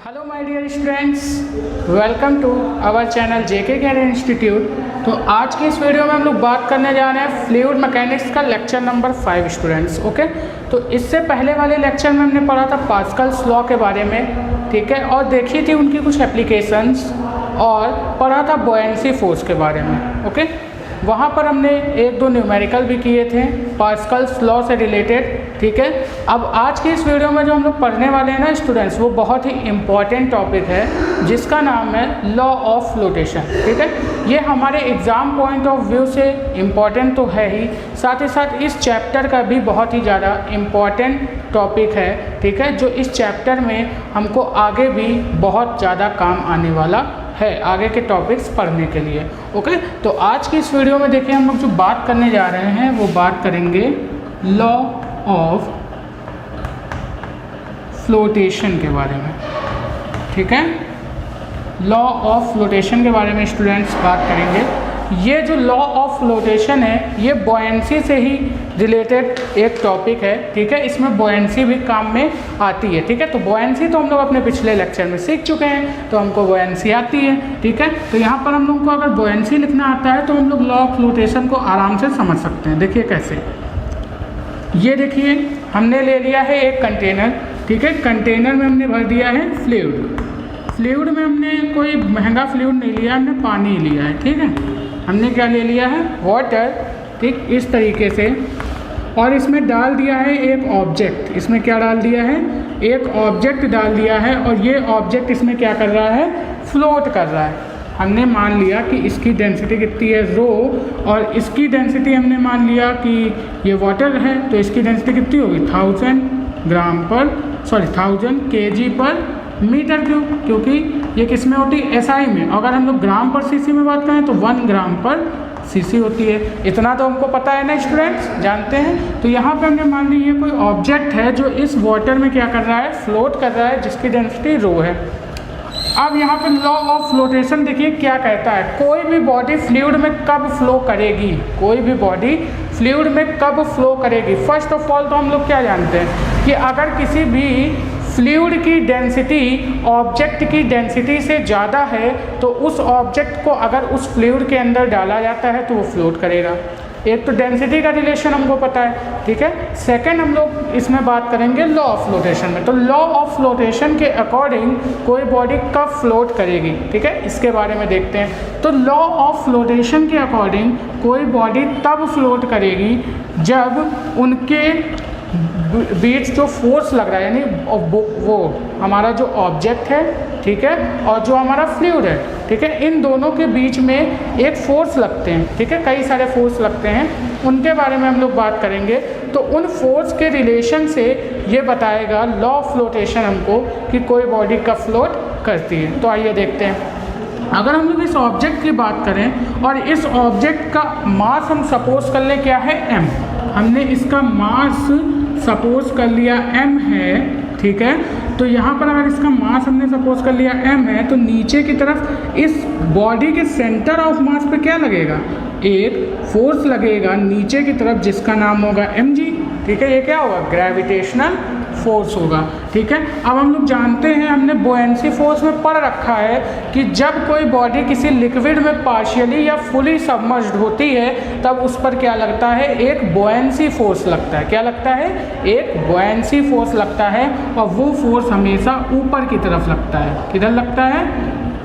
Hello my dear students, welcome to our channel JK career institute. तो आज की इस वीडियो में हम लोग बात करने जा रहे हैं फ्लूइड मैकेनिक्स का लेक्चर नंबर 5 स्टूडेंट्स। ओके, तो इससे पहले वाले लेक्चर में हमने पढ़ा था पास्कल्स लॉ के बारे में, ठीक है, और देखी थी उनकी कुछ एप्लीकेशंस और पढ़ा था बॉयंसी फोर्स के बारे में। ओके, वहाँ पर हमने एक दो न्यूमेरिकल भी किए थे पास्कल्स लॉ से रिलेटेड, ठीक है। अब आज की इस वीडियो में जो हम लोग पढ़ने वाले हैं ना स्टूडेंट्स, वो बहुत ही इम्पॉर्टेंट टॉपिक है जिसका नाम है लॉ ऑफ फ्लोटेशन, ठीक है। ये हमारे एग्ज़ाम पॉइंट ऑफ व्यू से इम्पॉर्टेंट तो है ही, साथ ही साथ इस चैप्टर का भी बहुत ही ज़्यादा इम्पॉर्टेंट टॉपिक है, ठीक है, जो इस चैप्टर में हमको आगे भी बहुत ज़्यादा काम आने वाला है आगे के टॉपिक्स पढ़ने के लिए। ओके, तो आज की इस वीडियो में देखिए हम लोग जो बात करने जा रहे हैं वो बात करेंगे लॉ ऑफ फ्लोटेशन के बारे में, ठीक है। लॉ ऑफ फ्लोटेशन के बारे में स्टूडेंट्स बात करेंगे। ये जो लॉ ऑफ फ्लोटेशन है ये बॉयंसी से ही रिलेटेड एक टॉपिक है, ठीक है। इसमें बॉयंसी भी काम में आती है, ठीक है। तो बॉयंसी तो हम लोग अपने पिछले लेक्चर में सीख चुके हैं, तो हमको बॉयंसी आती है, ठीक है। तो यहाँ पर हम लोग को अगर बॉयंसी लिखना आता है तो हम लोग लॉ ऑफ फ्लोटेशन को आराम से समझ सकते हैं। देखिए कैसे, ये देखिए हमने ले लिया है एक कंटेनर, ठीक है। कंटेनर में हमने भर दिया है फ्लूइड। फ्लूइड में हमने कोई महंगा फ्लूइड नहीं लिया, हमने पानी लिया है, ठीक है। हमने क्या ले लिया है, वाटर, ठीक, इस तरीके से, और इसमें डाल दिया है एक ऑब्जेक्ट। इसमें क्या डाल दिया है, एक ऑब्जेक्ट डाल दिया है, और ये ऑब्जेक्ट इसमें क्या कर रहा है, फ्लोट कर रहा है। हमने मान लिया कि इसकी डेंसिटी कितनी है, रो, और इसकी डेंसिटी हमने मान लिया कि ये वाटर है, तो इसकी डेंसिटी कितनी होगी, 1000 kg पर मीटर क्यूब, क्योंकि ये किस में होती है, SI में। अगर हम लोग ग्राम पर सीसी में बात करें तो 1 ग्राम पर सीसी होती है। इतना तो हमको पता है ना स्टूडेंट्स, जानते हैं। तो यहाँ पे हमने मान ली ये कोई ऑब्जेक्ट है जो इस वाटर में क्या कर रहा है, फ्लोट कर रहा है, जिसकी डेंसिटी रो है। अब यहाँ पे लॉ ऑफ फ्लोटेशन देखिए क्या कहता है, कोई भी बॉडी फ्लूइड में कब फ्लो करेगी, कोई भी बॉडी फ्लूइड में कब फ्लो करेगी। फर्स्ट ऑफ ऑल तो हम लोग क्या जानते हैं कि अगर किसी भी फ्लूइड की डेंसिटी ऑब्जेक्ट की डेंसिटी से ज़्यादा है तो उस ऑब्जेक्ट को अगर उस फ्लूइड के अंदर डाला जाता है तो वो फ्लोट करेगा। एक तो डेंसिटी का रिलेशन हमको पता है, ठीक है। सेकंड हम लोग इसमें बात करेंगे लॉ ऑफ फ्लोटेशन में। तो लॉ ऑफ फ्लोटेशन के अकॉर्डिंग कोई बॉडी कब फ्लोट करेगी, ठीक है, इसके बारे में देखते हैं। तो लॉ ऑफ फ्लोटेशन के अकॉर्डिंग कोई बॉडी तब फ्लोट करेगी जब उनके बीच जो फोर्स लग रहा है, यानी वो हमारा जो ऑब्जेक्ट है, ठीक है, और जो हमारा फ्लूइड है, ठीक है, इन दोनों के बीच में एक फोर्स लगते हैं, ठीक है, कई सारे फोर्स लगते हैं, उनके बारे में हम लोग बात करेंगे। तो उन फोर्स के रिलेशन से ये बताएगा लॉ ऑफ फ्लोटेशन हमको कि कोई बॉडी कब फ्लोट करती है। तो आइए देखते हैं। अगर हम लोग इस ऑब्जेक्ट की बात करें और इस ऑब्जेक्ट का मास हम सपोज कर लें क्या है, m, हमने इसका मास सपोज कर लिया m है, ठीक है। तो यहाँ पर अगर इसका मास हमने सपोज कर लिया m है तो नीचे की तरफ इस बॉडी के सेंटर ऑफ मास पे क्या लगेगा, एक फोर्स लगेगा नीचे की तरफ जिसका नाम होगा mg, ठीक है। ये क्या होगा, ग्रेविटेशनल फोर्स होगा, ठीक है। अब हम लोग जानते हैं, हमने बॉयंसी फोर्स में पढ़ रखा है कि जब कोई बॉडी किसी लिक्विड में पार्शियली या फुली सबमर्ज्ड होती है तब उस पर क्या लगता है, एक बॉयंसी फोर्स लगता है। क्या लगता है, एक बॉयंसी फोर्स लगता है, और वो फोर्स हमेशा ऊपर की तरफ लगता है। किधर लगता है,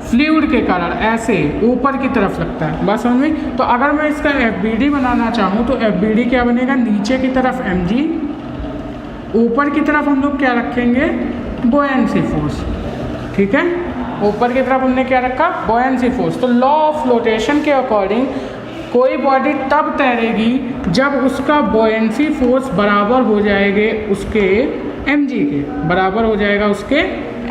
फ्लूइड के कारण ऐसे ऊपर की तरफ लगता है। बात समझ में। तो अगर मैं इसका FBD बनाना चाहूँ तो FBD क्या बनेगा, नीचे की तरफ mg, ऊपर की तरफ हम लोग क्या रखेंगे, बॉयंसी फोर्स, ठीक है। ऊपर की तरफ हमने क्या रखा, बॉयंसी फोर्स। तो लॉ ऑफ फ्लोटेशन के अकॉर्डिंग कोई बॉडी तब तैरेगी जब उसका बॉयंसी फोर्स बराबर हो जाएंगे उसके mg के, बराबर हो जाएगा उसके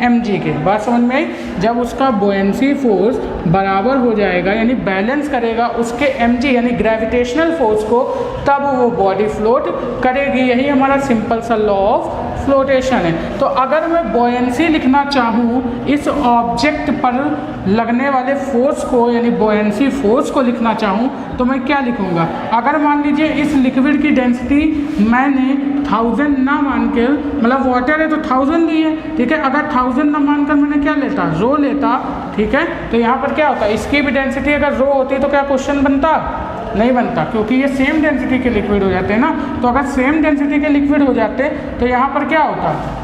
mg के। बात समझ में आई, जब उसका बॉयंसी फोर्स बराबर हो जाएगा यानी बैलेंस करेगा उसके mg यानी ग्रेविटेशनल फोर्स को, तब वो बॉडी फ्लोट करेगी। यही हमारा सिंपल सा लॉ ऑफ फ्लोटेशन है। तो अगर मैं बॉयंसी लिखना चाहूँ इस ऑब्जेक्ट पर लगने वाले फोर्स को यानी बॉयंसी फोर्स को लिखना चाहूँ तो मैं क्या लिखूँगा, अगर मान लीजिए इस लिक्विड की डेंसिटी मैंने 1000 ना मान के, मतलब वाटर है तो 1000 ली है, ठीक है। अगर 1000 ना मानकर मैंने क्या लेता, रो लेता, ठीक है, तो यहाँ पर क्या होता, इसकी भी डेंसिटी अगर रो होती तो क्या क्वेश्चन बनता, नहीं बनता, क्योंकि ये सेम डेंसिटी के लिक्विड हो जाते हैं ना। तो अगर सेम डेंसिटी के लिक्विड हो जाते तो यहाँ पर क्या होता,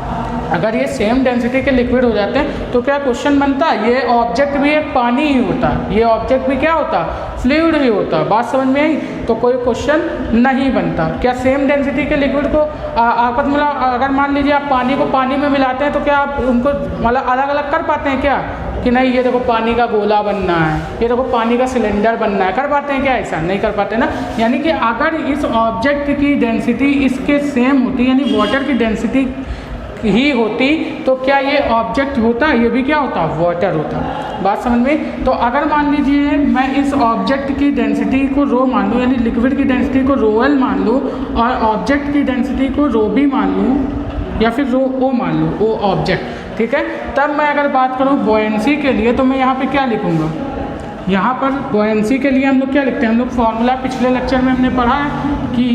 अगर ये सेम डेंसिटी के लिक्विड हो जाते हैं तो क्या क्वेश्चन बनता, ये ऑब्जेक्ट भी एक पानी ही होता, ये ऑब्जेक्ट भी क्या होता, फ्लूइड ही होता। बात समझ में आई, तो कोई क्वेश्चन नहीं बनता। क्या सेम डेंसिटी के लिक्विड को आपस मतलब अगर मान लीजिए आप पानी को पानी में मिलाते हैं तो क्या आप उनको मतलब अलग अलग कर पाते हैं क्या, कि नहीं ये देखो पानी का गोला बनना है, ये देखो पानी का सिलेंडर बनना है, कर पाते हैं क्या, ऐसा नहीं कर पाते ना। यानी कि अगर इस ऑब्जेक्ट की डेंसिटी इसके सेम होती, यानी वाटर की डेंसिटी ही होती, तो क्या ये ऑब्जेक्ट होता, ये भी क्या होता, वाटर होता। बात समझ में। तो अगर मान लीजिए मैं इस ऑब्जेक्ट की डेंसिटी को रो मान लूँ, यानी लिक्विड की डेंसिटी को रो एल मान लूँ और ऑब्जेक्ट की डेंसिटी को रो बी मान लूँ या फिर रो ओ मान लूँ, ओ ऑब्जेक्ट, ठीक है। तब मैं अगर बात करूँ बॉयंसी के लिए तो मैं यहाँ पे क्या लिखूँगा, यहाँ पर बॉयंसी के लिए हम लोग क्या लिखते हैं, हम लोग फॉर्मूला पिछले लेक्चर में हमने पढ़ा है कि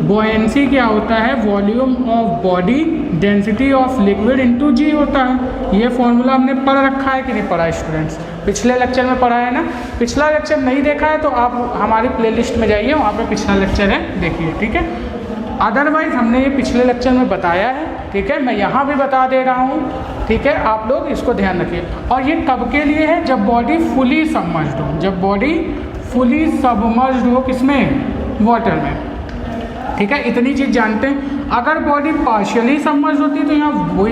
बॉयंसी क्या होता है, volume of body density of liquid into g होता है। ये फॉर्मूला हमने पढ़ रखा है कि नहीं पढ़ा स्टूडेंट्स, पिछले लेक्चर में पढ़ा है ना। पिछला लेक्चर नहीं देखा है तो आप हमारी प्लेलिस्ट में जाइए, वहाँ पे पिछला लेक्चर है, देखिए, ठीक है। अदरवाइज़ हमने ये पिछले लेक्चर में बताया है, ठीक है, मैं यहाँ भी बता दे रहा हूँ, ठीक है, आप लोग इसको ध्यान रखिए। और ये कब के लिए है, जब बॉडी फुली सबमर्ज्ड हो, जब बॉडी फुली सबमर्ज्ड हो, किसमें, वाटर में, ठीक है। इतनी चीज़ जानते हैं। अगर बॉडी पार्शियली सबमर्ज्ड होती है तो यहाँ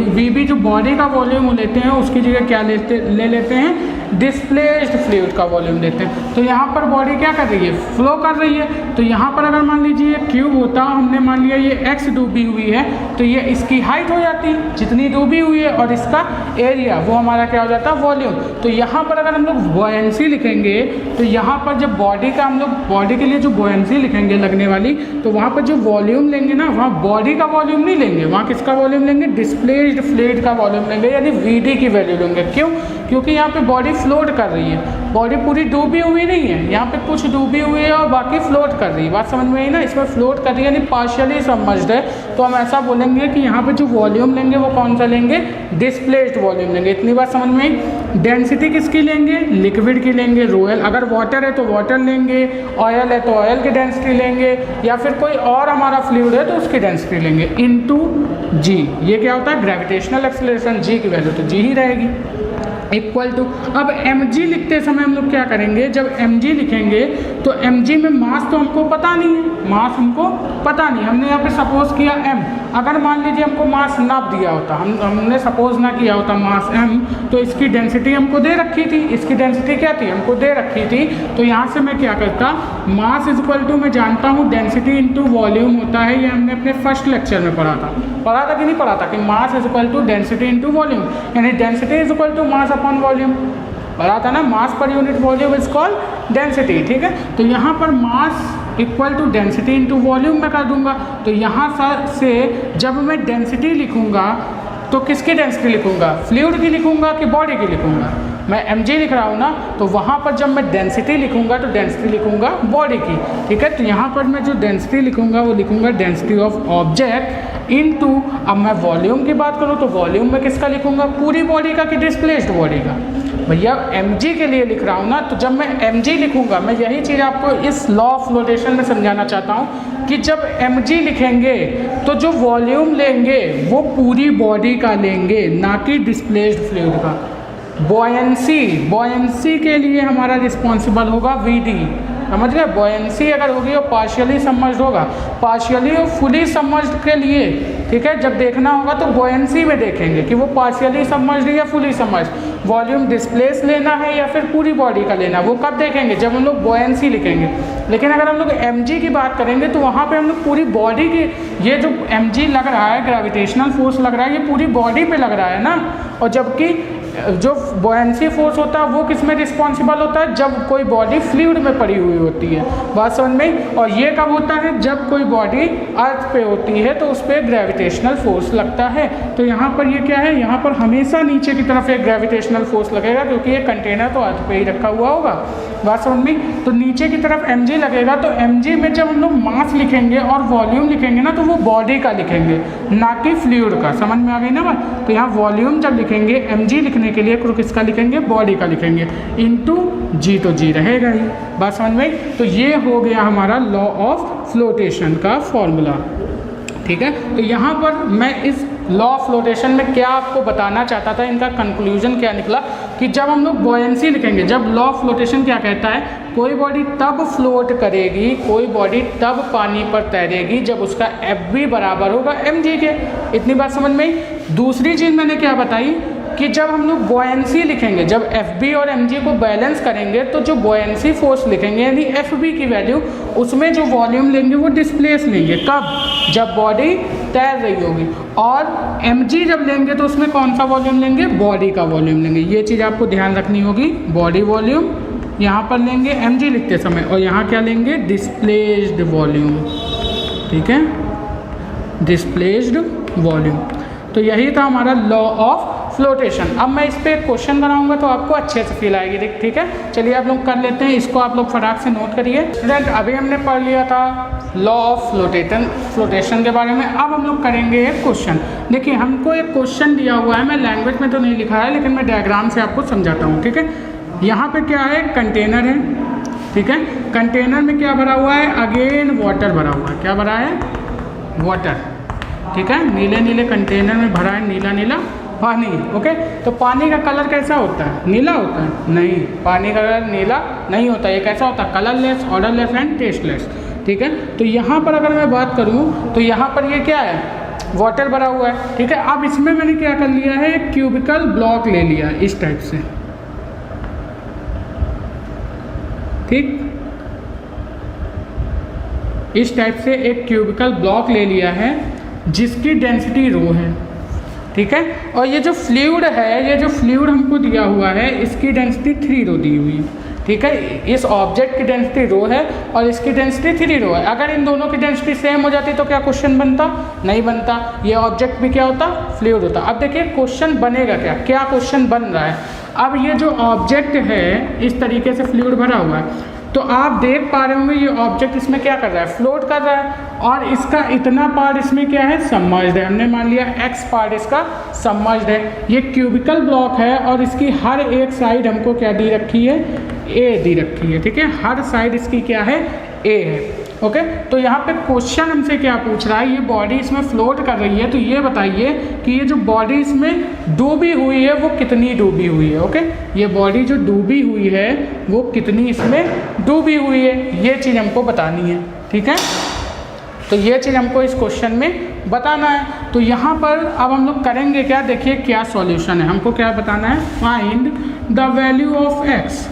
वी बी जो बॉडी का वॉल्यूम लेते हैं उसकी जगह क्या ले लेते हैं, डिस्प्लेस्ड फ्लूइड का वॉल्यूम लेते हैं। तो यहाँ पर बॉडी क्या कर रही है, फ्लो कर रही है। तो यहाँ पर अगर मान लीजिए क्यूब होता, हमने मान लिया ये एक्स डूबी हुई है, तो ये इसकी हाइट हो जाती, जितनी डूबी हुई है, और इसका एरिया वो हमारा क्या हो जाता है, वॉल्यूम। तो यहाँ पर अगर हम लोग बॉयंसी लिखेंगे तो यहाँ पर जब बॉडी का हम लोग बॉडी के लिए जो बॉयंसी लिखेंगे लगने वाली, तो वहाँ पर जो वॉल्यूम लेंगे ना, वहाँ बॉडी का वॉल्यूम नहीं लेंगे, वहाँ किसका वॉल्यूम लेंगे, डिस्प्लेस्ड फ्लूइड का वॉल्यूम लेंगे, यानी वीडी की वैल्यू लेंगे। क्यों, क्योंकि यहाँ पे बॉडी फ्लोट कर रही है, बॉडी पूरी डूबी हुई नहीं है, यहाँ पे कुछ डूबी हुई है और बाकी फ्लोट कर रही है। बात समझ में आई ना, इसमें फ्लोट कर रही है यानी पार्शियली सबमर्ज्ड है। तो हम ऐसा बोलेंगे कि यहाँ पे जो वॉल्यूम लेंगे वो कौन सा लेंगे, डिस्प्लेस्ड वॉल्यूम लेंगे। इतनी बात समझ में आई। डेंसिटी किसकी लेंगे, लिक्विड की लेंगे, रोयल। अगर वाटर है तो वाटर लेंगे, ऑयल है तो ऑयल की डेंसिटी लेंगे, या फिर कोई और हमारा फ्लूइड है तो उसकी डेंसिटी लेंगे, इनटू जी। ये क्या होता है, ग्रेविटेशनल एक्सेलरेशन, जी की वैल्यू तो जी ही रहेगी, इक्वल टू। अब mg लिखते समय हम लोग क्या करेंगे, जब mg लिखेंगे तो mg में मास तो हमको पता नहीं है, मास हमको पता नहीं, हमने यहाँ पे सपोज किया m। अगर मान लीजिए हमको मास नाप दिया होता, हमने सपोज ना किया होता मास m, तो इसकी डेंसिटी हमको दे रखी थी, इसकी डेंसिटी क्या थी, हमको दे रखी थी। तो यहाँ से मैं क्या करता, मास इज इक्वल टू, मैं जानता हूँ डेंसिटी इंटू वॉल्यूम होता है, ये हमने अपने फर्स्ट लेक्चर में पढ़ा था कि नहीं पढ़ा था, कि mass is equal to density into volume, यानी density is equal to mass upon volume, पढ़ा था ना, mass per unit volume is called density, ठीक है। तो यहाँ पर mass equal to density into volume में कर दूंगा। तो यहाँ से जब मैं डेंसिटी लिखूंगा तो किसकी डेंसिटी लिखूंगा, फ्लूइड की लिखूंगा कि बॉडी की लिखूंगा, मैं mg लिख रहा हूँ ना, तो वहाँ पर जब मैं डेंसिटी लिखूंगा तो डेंसिटी लिखूंगा बॉडी की, ठीक है। तो यहाँ पर मैं जो डेंसिटी लिखूंगा वो लिखूंगा डेंसिटी ऑफ ऑब्जेक्ट इनटू, अब मैं वॉल्यूम की बात करूँ तो वॉल्यूम में किसका लिखूंगा, पूरी बॉडी का कि डिस्प्लेस्ड बॉडी का। भैया mg के लिए लिख रहा हूँ ना, तो जब मैं mg लिखूंगा, मैं यही चीज़ आपको इस लॉ ऑफ फ्लोटेशन में समझाना चाहता हूँ कि जब mg लिखेंगे तो जो वॉल्यूम लेंगे वो पूरी बॉडी का लेंगे, ना कि डिस्प्लेस्ड फ्लूइड का। बॉयंसी के लिए हमारा रिस्पॉन्सिबल होगा वीडी, समझ गए। बॉयंसी अगर होगी और पार्शियली सबमर्ज्ड होगा, पार्शियली और फुली सबमर्ज्ड के लिए, ठीक है, जब देखना होगा तो बॉयंसी में देखेंगे कि वो पार्शियली सबमर्ज्ड है या फुली सबमर्ज्ड, वॉल्यूम डिस्प्लेस लेना है या फिर पूरी बॉडी का लेना, वो कब देखेंगे, जब हम लोग बॉयंसी लिखेंगे। लेकिन अगर हम लोग mg की बात करेंगे तो वहाँ पे हम लोग पूरी बॉडी की, ये जो mg लग रहा है, ग्रेविटेशनल फोर्स लग रहा है, ये पूरी बॉडी पे लग रहा है ना, और जबकि जो बॉयंसी फोर्स होता है वो किस में रिस्पॉन्सिबल होता है, जब कोई बॉडी फ्लूइड में पड़ी हुई होती है, बात समझ में। और ये कब होता है, जब कोई बॉडी अर्थ पे होती है तो उस पर ग्रेविटेशनल फोर्स लगता है। तो यहाँ पर ये क्या है, यहाँ पर हमेशा नीचे की तरफ एक ग्रेविटेशनल फोर्स लगेगा, क्योंकि ये कंटेनर तो अर्थ पे ही रखा हुआ होगा, बात समझ में। तो नीचे की तरफ mg लगेगा, तो mg में जब हम लोग मास लिखेंगे और वॉल्यूम लिखेंगे ना, तो वो बॉडी का लिखेंगे, ना कि फ्लूइड का, समझ में आ गई ना बात। तो यहाँ वॉल्यूम जब लिखेंगे mg लिखने के लिए किसका लिखेंगे, बॉडी का लिखेंगे, इनटू g, तो g रहेगा ही, बात समझ में। तो ये हो गया हमारा लॉ ऑफ फ्लोटेशन का फॉर्मूला, ठीक है। तो यहाँ पर मैं इस लॉ ऑफ फ्लोटेशन में क्या आपको बताना चाहता था, इनका कंक्लूजन क्या निकला कि जब हम लोग बॉयंसी लिखेंगे, जब लॉ ऑफ फ्लोटेशन क्या कहता है, कोई बॉडी तब फ्लोट करेगी, कोई बॉडी तब पानी पर तैरेगी जब उसका Fb बराबर होगा mg के। इतनी बात समझ में आई। दूसरी चीज़ मैंने क्या बताई कि जब हम लोग बॉयंसी लिखेंगे, जब Fb और mg को बैलेंस करेंगे, तो जो बॉयंसी फोर्स लिखेंगे यानी Fb की वैल्यू, उसमें जो वॉल्यूम लेंगे वो डिस्प्लेस लेंगे, कब, जब बॉडी तैर रही होगी। और mg जब लेंगे तो उसमें कौन सा वॉल्यूम लेंगे, बॉडी का वॉल्यूम लेंगे। ये चीज़ आपको ध्यान रखनी होगी, बॉडी वॉल्यूम यहाँ पर लेंगे mg लिखते समय, और यहाँ क्या लेंगे, डिस्प्लेस्ड वॉल्यूम, ठीक है, डिस्प्लेस्ड वॉल्यूम। तो यही था हमारा लॉ ऑफ फ्लोटेशन। अब मैं इस पर एक क्वेश्चन बनाऊंगा तो आपको अच्छे से फील आएगी, ठीक है। चलिए आप लोग कर लेते हैं, इसको आप लोग फटाक से नोट करिए। स्टूडेंट अभी हमने पढ़ लिया था लॉ ऑफ फ्लोटेशन के बारे में। अब हम लोग करेंगे एक क्वेश्चन। देखिए हमको एक क्वेश्चन दिया हुआ है, मैं लैंग्वेज में तो नहीं लिखा है लेकिन मैं डायग्राम से आपको समझाता हूँ, ठीक है। यहाँ पे क्या है, कंटेनर है, ठीक है। कंटेनर में क्या भरा हुआ है, अगेन वाटर भरा हुआ है। क्या भरा है, वाटर, ठीक है। नीले नीले कंटेनर में भरा है नीला नीला पानी, ओके। तो पानी का कलर कैसा होता है, नीला होता है? नहीं, पानी का कलर नीला नहीं होता। ये कैसा होता है, कलरलेस, ऑर्डरलेस एंड टेस्टलेस, ठीक है। तो यहाँ पर अगर मैं बात करूँ तो यहाँ पर ये क्या है, वाटर भरा हुआ है, ठीक है। अब इसमें मैंने क्या कर लिया है, एक क्यूबिकल ब्लॉक ले लिया इस टाइप से, ठीक, इस टाइप से एक क्यूबिकल ब्लॉक ले लिया है जिसकी डेंसिटी रो है, ठीक है। और ये जो फ्लूइड है, ये जो फ्लूइड हमको दिया हुआ है, इसकी डेंसिटी 3 रो दी हुई है, ठीक है। इस ऑब्जेक्ट की डेंसिटी रो है और इसकी डेंसिटी 3 रो है। अगर इन दोनों की डेंसिटी सेम हो जाती तो क्या क्वेश्चन बनता, नहीं बनता। ये ऑब्जेक्ट भी क्या होता, फ्लूइड होता। अब देखिए क्वेश्चन बनेगा क्या, क्या क्वेश्चन बन रहा है। अब ये जो ऑब्जेक्ट है इस तरीके से फ्लूइड भरा हुआ है, तो आप देख पा रहे होंगे ये ऑब्जेक्ट इसमें क्या कर रहा है, फ्लोट कर रहा है, और इसका इतना पार्ट इसमें क्या है, सबमर्ज्ड है। हमने मान लिया x पार्ट इसका सबमर्ज्ड है। ये क्यूबिकल ब्लॉक है और इसकी हर एक साइड हमको क्या दी रखी है, a दी रखी है, ठीक है। हर साइड इसकी क्या है, a है, ओके। तो यहाँ पे क्वेश्चन हमसे क्या पूछ रहा है, ये बॉडी इसमें फ्लोट कर रही है, तो ये बताइए कि ये जो बॉडी इसमें डूबी हुई है वो कितनी डूबी हुई है, ओके। ये बॉडी जो डूबी हुई है वो कितनी इसमें डूबी हुई है, ये चीज़ हमको बतानी है, ठीक है। तो ये चीज़ हमको इस क्वेश्चन में बताना है। तो यहाँ पर अब हम लोग करेंगे क्या, देखिए क्या सॉल्यूशन है। हमको क्या बताना है, find the value of x,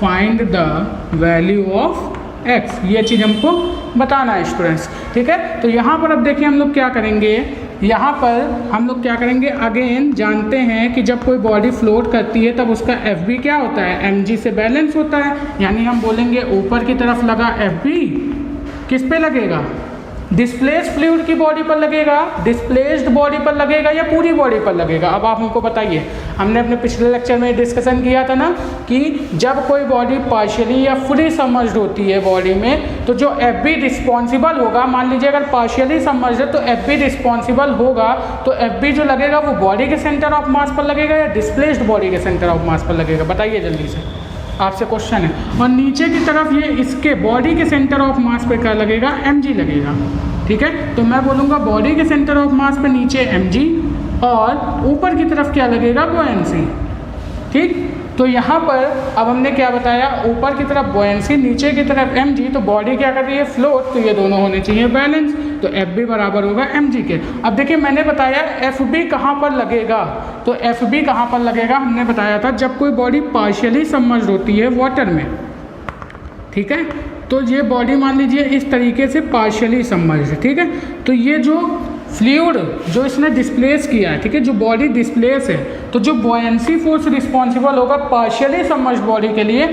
find the value of x, ये चीज़ हमको बताना है स्टूडेंट्स, ठीक है। तो यहाँ पर अब देखिए हम लोग क्या करेंगे, यहाँ पर हम लोग क्या करेंगे, अगेन जानते हैं कि जब कोई बॉडी फ्लोट करती है तब उसका Fb क्या होता है, mg से बैलेंस होता है। यानी हम बोलेंगे ऊपर की तरफ लगा Fb, किस पे लगेगा, डिस्प्लेस्ड फ्लूइड की बॉडी पर लगेगा, डिस्प्लेस्ड बॉडी पर लगेगा या पूरी बॉडी पर लगेगा। अब आप हमको बताइए, हमने अपने पिछले लेक्चर में डिस्कशन किया था ना कि जब कोई बॉडी पार्शियली या फुली सबमर्ज्ड होती है बॉडी में, तो जो Fb रिस्पॉन्सिबल होगा, मान लीजिए अगर पार्शियली सबमर्ज्ड है तो Fb रिस्पॉन्सिबल होगा, तो Fb जो लगेगा वो बॉडी के सेंटर ऑफ मास पर लगेगा या डिस्प्लेस्ड बॉडी के सेंटर ऑफ मास पर लगेगा, बताइए जल्दी से, आपसे क्वेश्चन है। और नीचे की तरफ ये इसके बॉडी के सेंटर ऑफ मास पे क्या लगेगा, mg लगेगा, ठीक है। तो मैं बोलूँगा बॉडी के सेंटर ऑफ मास पे नीचे mg और ऊपर की तरफ क्या लगेगा, बुओयेंसी, ठीक। तो यहाँ पर अब हमने क्या बताया, ऊपर की तरफ बुओयेंसी, नीचे की तरफ mg, तो बॉडी क्या कर रही है, फ्लोट, तो ये दोनों होने चाहिए बैलेंस, तो Fb बराबर होगा mg के। अब देखिए मैंने बताया Fb कहाँ पर लगेगा, तो Fb कहाँ पर लगेगा हमने बताया था, जब कोई बॉडी पार्शियली सबमर्ज्ड होती है वाटर में, ठीक है। तो ये बॉडी मान लीजिए इस तरीके से पार्शियली सबमर्ज्ड, ठीक है। तो ये जो फ्लूइड जो इसने डिस्प्लेस किया है, ठीक है, जो बॉडी डिस्प्लेस है, तो जो बॉयंसी फोर्स रिस्पॉन्सिबल होगा पार्शियली सबमर्ज्ड बॉडी के लिए,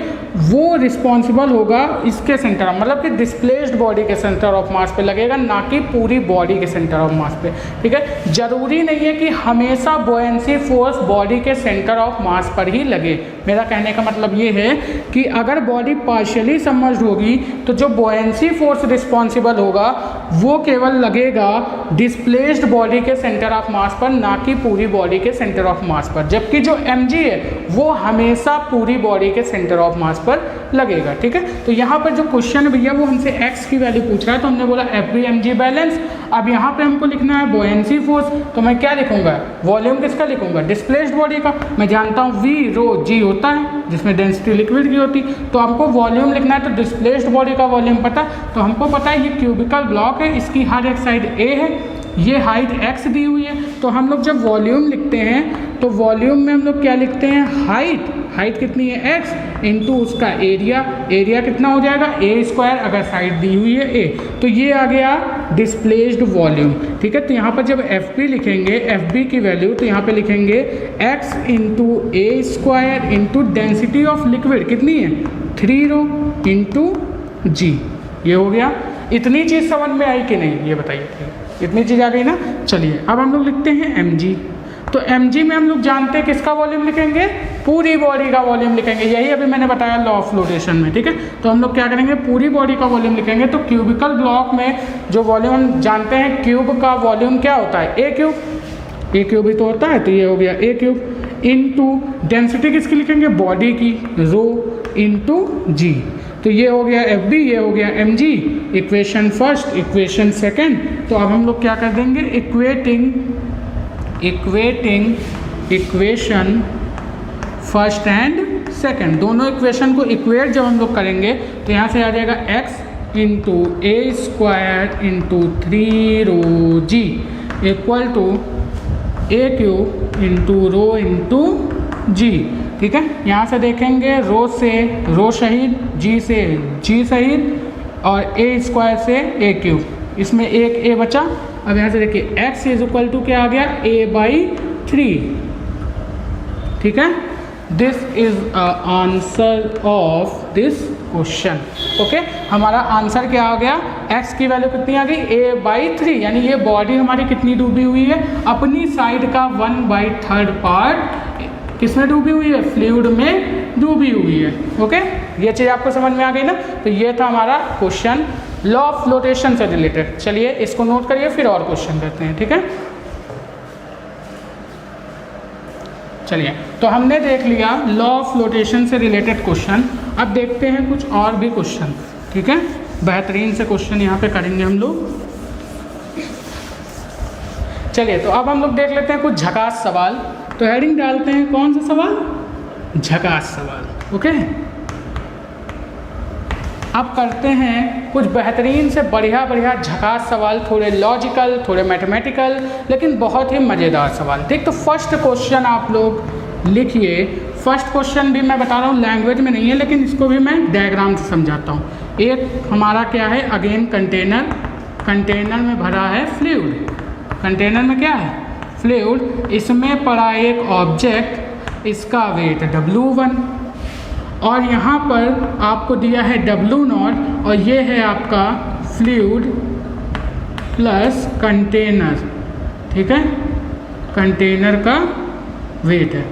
वो रिस्पॉन्सिबल होगा इसके सेंटर, मतलब कि डिस्प्लेस्ड बॉडी के सेंटर ऑफ मास पे लगेगा, ना कि पूरी बॉडी के सेंटर ऑफ मास पे, ठीक है। जरूरी नहीं है कि हमेशा बॉयंसी फोर्स बॉडी के सेंटर ऑफ मास पर ही लगे। मेरा कहने का मतलब ये है कि अगर बॉडी पार्शियली सबमर्ज्ड होगी तो जो बॉयंसी फोर्स रिस्पॉन्सिबल होगा वो केवल लगेगा डिस्प्लेस्ड बॉडी के सेंटर ऑफ मास पर, ना कि पूरी बॉडी के सेंटर ऑफ मास पर, जबकि जो mg है वो हमेशा पूरी बॉडी के सेंटर ऑफ मास पर लगेगा, ठीक है। तो यहाँ पर जो क्वेश्चन भैया वो हमसे x की वैल्यू पूछ रहा है, तो हमने बोला FB mg बैलेंस। अब यहाँ पे हमको लिखना है बॉयंसी फोर्स, तो मैं क्या लिखूंगा, वॉल्यूम किसका लिखूंगा, डिस्प्लेस्ड बॉडी का। मैं जानता हूँ V रो G होता है जिसमें डेंसिटी लिक्विड की होती, तो हमको वॉल्यूम लिखना है, तो डिस्प्लेस्ड बॉडी का वॉल्यूम पता, तो हमको पता है ये क्यूबिकल ब्लॉक है, इसकी हर एक साइड A है, ये हाइट x दी हुई है। तो हम लोग जब वॉल्यूम लिखते हैं तो वॉल्यूम में हम लोग क्या लिखते हैं, हाइट कितनी है x इंटू उसका एरिया कितना हो जाएगा a², अगर साइड दी हुई है a, तो ये आ गया डिस्प्लेस्ड वॉल्यूम, ठीक है। तो यहाँ पर जब FB लिखेंगे, FB की वैल्यू, तो यहाँ पे लिखेंगे x into a² into density of liquid कितनी है 3 रो इंटू g। ये हो गया। इतनी चीज़ समझ में आई कि नहीं, ये बताइए, इतनी चीज़ आ गई ना। चलिए अब हम लोग लिखते हैं mg। तो mg में हम लोग जानते हैं किसका वॉल्यूम लिखेंगे, पूरी बॉडी का वॉल्यूम लिखेंगे, यही अभी मैंने बताया लॉ ऑफ फ्लोटेशन में, ठीक है। तो हम लोग क्या करेंगे, पूरी बॉडी का वॉल्यूम लिखेंगे। तो क्यूबिकल ब्लॉक में जो वॉल्यूम हम जानते हैं, क्यूब का वॉल्यूम क्या होता है, a क्यूब ही तो होता है, तो ये हो गया a क्यूब इंटू डेंसिटी किसकी लिखेंगे, बॉडी की, रो इंटू g। तो ये हो गया FB, ये हो गया mg, equation first, equation second. तो अब हम लोग क्या कर देंगे, equating equation first and second, दोनों इक्वेशन को इक्वेट जब हम लोग करेंगे तो यहाँ से आ जाएगा x into a² into 3 rho g equal to a cube into rho into g, ठीक है। यहाँ से देखेंगे रो से रो शहीद, g से g शहीद, और a² से a क्यूब, इसमें एक a बचा। अब यहाँ से देखिए x इज इक्वल टू क्या आ गया, a/3, ठीक है। This is answer of this question, okay. हमारा आंसर क्या आ गया, x की वैल्यू कितनी आ गई, a/3, यानी ये बॉडी हमारी कितनी डूबी हुई है, अपनी साइड का 1/3 पार्ट किसमें डूबी हुई है, फ्लूइड में डूबी हुई है, ओके। ये चीज़ आपको समझ में आ गई ना। तो ये था हमारा क्वेश्चन लॉ ऑफ फ्लोटेशन से रिलेटेड। चलिए इसको नोट करिए, फिर और क्वेश्चन करते हैं, ठीक है। चलिए, तो हमने देख लिया लॉ ऑफ फ्लोटेशन से रिलेटेड क्वेश्चन। अब देखते हैं कुछ और भी क्वेश्चन, ठीक है। बेहतरीन से क्वेश्चन यहाँ पे करेंगे हम लोग। चलिए, तो अब हम लोग देख लेते हैं कुछ झकास सवाल। तो हेडिंग डालते हैं, कौन सा सवाल, झकास सवाल, ओके। अब करते हैं कुछ बेहतरीन से बढ़िया झकास सवाल, थोड़े लॉजिकल, थोड़े मैथमेटिकल, लेकिन बहुत ही मज़ेदार सवाल, ठीक। तो फर्स्ट क्वेश्चन आप लोग लिखिए। फर्स्ट क्वेश्चन भी मैं बता रहा हूँ लैंग्वेज में नहीं है, लेकिन इसको भी मैं डायग्राम से समझाता हूँ। एक हमारा क्या है, अगेन कंटेनर में भरा है फ्लूइड, कंटेनर में क्या है, फ्लूइड, इसमें पड़ा एक ऑब्जेक्ट, इसका वेट W1, और यहाँ पर आपको दिया है W0, और ये है आपका फ्लूइड प्लस कंटेनर, ठीक है, कंटेनर का वेट है,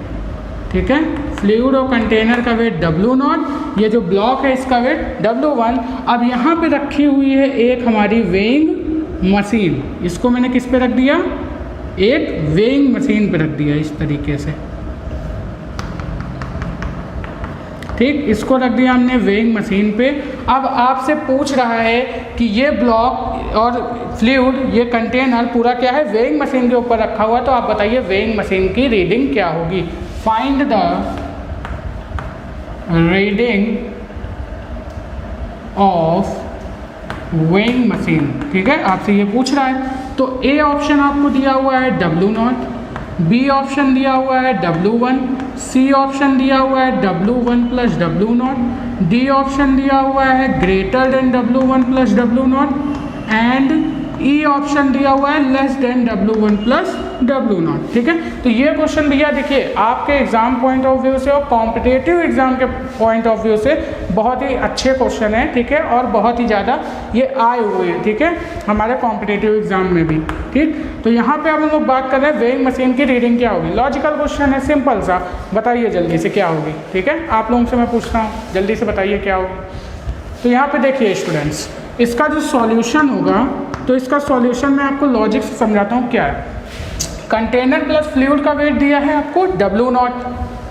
ठीक है। फ्लूइड और कंटेनर का वेट W0, ये जो ब्लॉक है इसका वेट W1। अब यहाँ पे रखी हुई है एक हमारी वेइंग मशीन, इसको मैंने किस पे रख दिया, एक वेइंग मशीन पे रख दिया, इस तरीके से, ठीक, इसको रख दिया हमने वेइंग मशीन पे। अब आपसे पूछ रहा है कि ये ब्लॉक और फ्लूइड, ये कंटेनर पूरा क्या है, वेइंग मशीन के ऊपर रखा हुआ है। तो आप बताइए वेइंग मशीन की रीडिंग क्या होगी। Find the reading of weighing machine, ठीक है, आपसे ये पूछ रहा है। तो ए ऑप्शन आपको दिया हुआ है W0, बी ऑप्शन दिया हुआ है W1, सी ऑप्शन दिया हुआ है W1 plus W0, D option दिया हुआ है greater than W1 plus W0, and E option दिया हुआ है less than W1 plus W0, ठीक है। तो ये क्वेश्चन भैया देखिए आपके एग्जाम पॉइंट ऑफ व्यू से और कॉम्पिटेटिव एग्जाम के पॉइंट ऑफ व्यू से बहुत ही अच्छे क्वेश्चन है, ठीक है, और बहुत ही ज़्यादा ये आए हुए हैं, ठीक है, हमारे कॉम्पिटेटिव एग्जाम में भी, ठीक। तो यहाँ पे अब हम लोग बात कर रहे हैं वेइंग मशीन की रीडिंग क्या होगी। लॉजिकल क्वेश्चन है, सिंपल सा, बताइए जल्दी से क्या होगी, ठीक है। आप लोगों से मैं पूछता हूँ, जल्दी से बताइए क्या होगी। तो यहाँ पे देखिए स्टूडेंट्स, इसका जो सॉल्यूशन होगा, तो इसका सॉल्यूशन मैं आपको लॉजिक से समझाता हूँ क्या है। कंटेनर प्लस फ्लूइड का वेट दिया है आपको W0,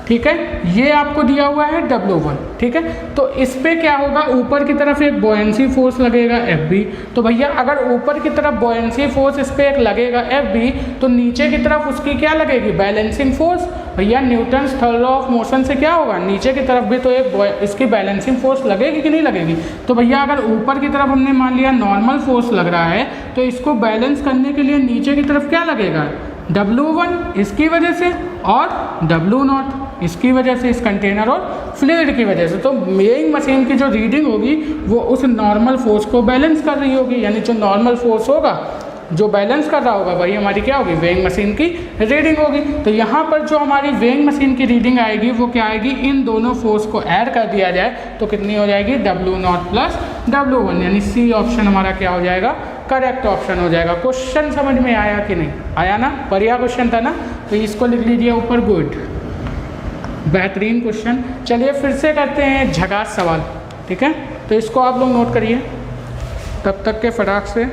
ठीक है, ये आपको दिया हुआ है W1, ठीक है। तो इस पे क्या होगा, ऊपर की तरफ एक बॉयंसी फोर्स लगेगा FB। तो भैया अगर ऊपर की तरफ बॉयंसी फोर्स इस पे एक लगेगा FB, तो नीचे की तरफ उसकी क्या लगेगी, बैलेंसिंग फोर्स। भैया Newton's third law of motion से क्या होगा, नीचे की तरफ भी तो एक इसकी बैलेंसिंग फोर्स लगेगी कि नहीं लगेगी। तो भैया अगर ऊपर की तरफ हमने मान लिया नॉर्मल फोर्स लग रहा है, तो इसको बैलेंस करने के लिए नीचे की तरफ क्या लगेगा, W1 इसकी वजह से और W0 इसकी वजह से, इस कंटेनर और फ्लूइड की वजह से। तो वेइंग मशीन की जो रीडिंग होगी वो उस नॉर्मल फोर्स को बैलेंस कर रही होगी, यानी जो नॉर्मल फोर्स होगा जो बैलेंस कर रहा होगा वही हमारी क्या होगी, वेइंग मशीन की रीडिंग होगी। तो यहाँ पर जो हमारी वेइंग मशीन की रीडिंग आएगी वो क्या आएगी, इन दोनों फोर्स को ऐड कर दिया जाए तो कितनी हो जाएगी, W0 प्लस W1, यानी सी ऑप्शन हमारा क्या हो जाएगा, करेक्ट ऑप्शन हो जाएगा। क्वेश्चन समझ में आया कि नहीं आया ना, बढ़िया क्वेश्चन था ना। तो इसको लिख लीजिए ऊपर, गुड, बेहतरीन क्वेश्चन। चलिए फिर से करते हैं झकास सवाल, ठीक है। तो इसको आप लोग नोट करिए तब तक के फटाक से।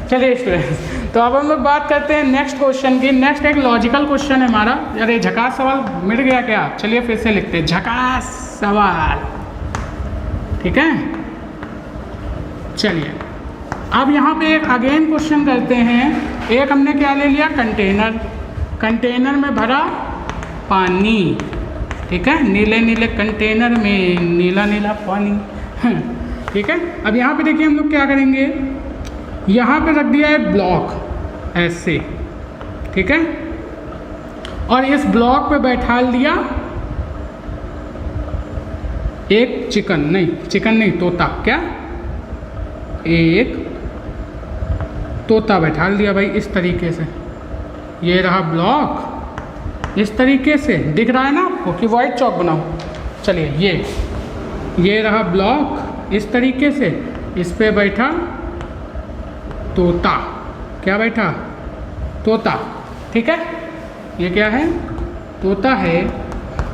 चलिए स्टूडेंट्स, तो अब हम लोग बात करते हैं नेक्स्ट क्वेश्चन की। नेक्स्ट एक लॉजिकल क्वेश्चन है हमारा। अरे झकास सवाल मिट गया क्या, चलिए फिर से लिखते हैं झकास सवाल, ठीक है। चलिए अब यहाँ पे एक अगेन क्वेश्चन करते हैं। एक हमने क्या ले लिया, कंटेनर, कंटेनर में भरा पानी, ठीक है, नीले नीले कंटेनर में नीला नीला पानी, ठीक है। अब यहाँ पे देखिए हम लोग क्या करेंगे, यहाँ पे रख दिया है ब्लॉक ऐसे, ठीक है, और इस ब्लॉक पे बैठा दिया एक चिकन नहीं तोता, क्या, एक तोता बैठा दिया भाई इस तरीके से। ये रहा ब्लॉक, इस तरीके से दिख रहा है ना आपको कि वाइट चौक बनाओ। चलिए ये रहा ब्लॉक इस तरीके से, इस पे बैठा तोता, क्या बैठा, तोता, ठीक है, ये क्या है, तोता है।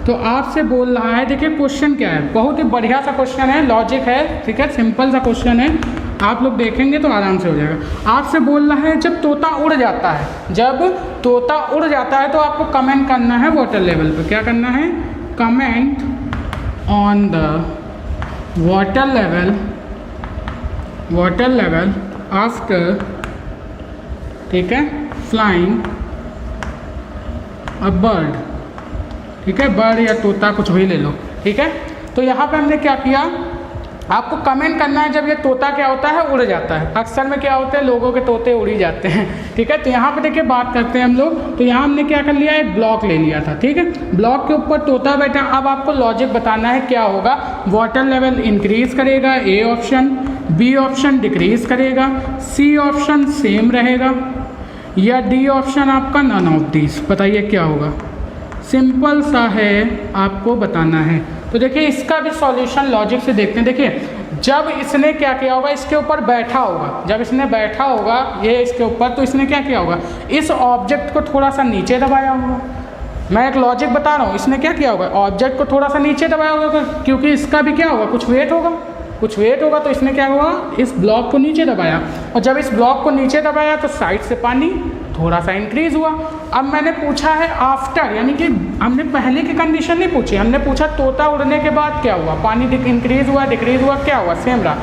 तो आपसे बोल रहा है, देखिए क्वेश्चन क्या है, बहुत ही बढ़िया सा क्वेश्चन है, लॉजिक है, ठीक है, सिंपल सा क्वेश्चन है, आप लोग देखेंगे तो आराम से हो जाएगा। आपसे बोल रहा है जब तोता उड़ जाता है, जब तोता उड़ जाता है तो आपको कमेंट करना है वाटर लेवल पे, क्या करना है, comment on the water level after, ठीक है, फ्लाइंग अ बर्ड, ठीक है, बर्ड या तोता कुछ भी ले लो, ठीक है। तो यहाँ पे हमने क्या किया, आपको कमेंट करना है जब ये तोता क्या होता है, उड़ जाता है। अक्सर में क्या होता है, लोगों के तोते उड़ ही जाते हैं, ठीक है। तो यहाँ पे देखिए बात करते हैं हम लोग। तो यहाँ हमने क्या कर लिया, एक ब्लॉक ले लिया था, ठीक है, ब्लॉक के ऊपर तोता बैठा। अब आपको लॉजिक बताना है क्या होगा, वाटर लेवल इंक्रीज करेगा, A option, B option decrease करेगा, सी ऑप्शन सेम रहेगा, या डी ऑप्शन आपका नन ऑफ दिस। बताइए क्या होगा, सिंपल सा है, आपको बताना है। तो देखिए इसका भी सॉल्यूशन लॉजिक से देखते हैं। देखिए जब इसने क्या किया होगा, इसके ऊपर बैठा होगा, जब इसने बैठा होगा ये इसके ऊपर, तो इसने क्या किया होगा, इस ऑब्जेक्ट को थोड़ा सा नीचे दबाया होगा। मैं एक लॉजिक बता रहा हूँ, इसने क्या किया होगा, ऑब्जेक्ट को थोड़ा सा नीचे दबाया होगा, क्योंकि इसका भी क्या होगा, कुछ वेट होगा, तो इसने क्या हुआ, इस ब्लॉक को नीचे दबाया, और जब इस ब्लॉक को नीचे दबाया तो साइड से पानी थोड़ा सा इंक्रीज हुआ। अब मैंने पूछा है आफ्टर, यानी कि हमने पहले की कंडीशन नहीं पूछी, हमने पूछा तोता उड़ने के बाद क्या हुआ, पानी इंक्रीज हुआ डिक्रीज हुआ, क्या हुआ, सेम रहा।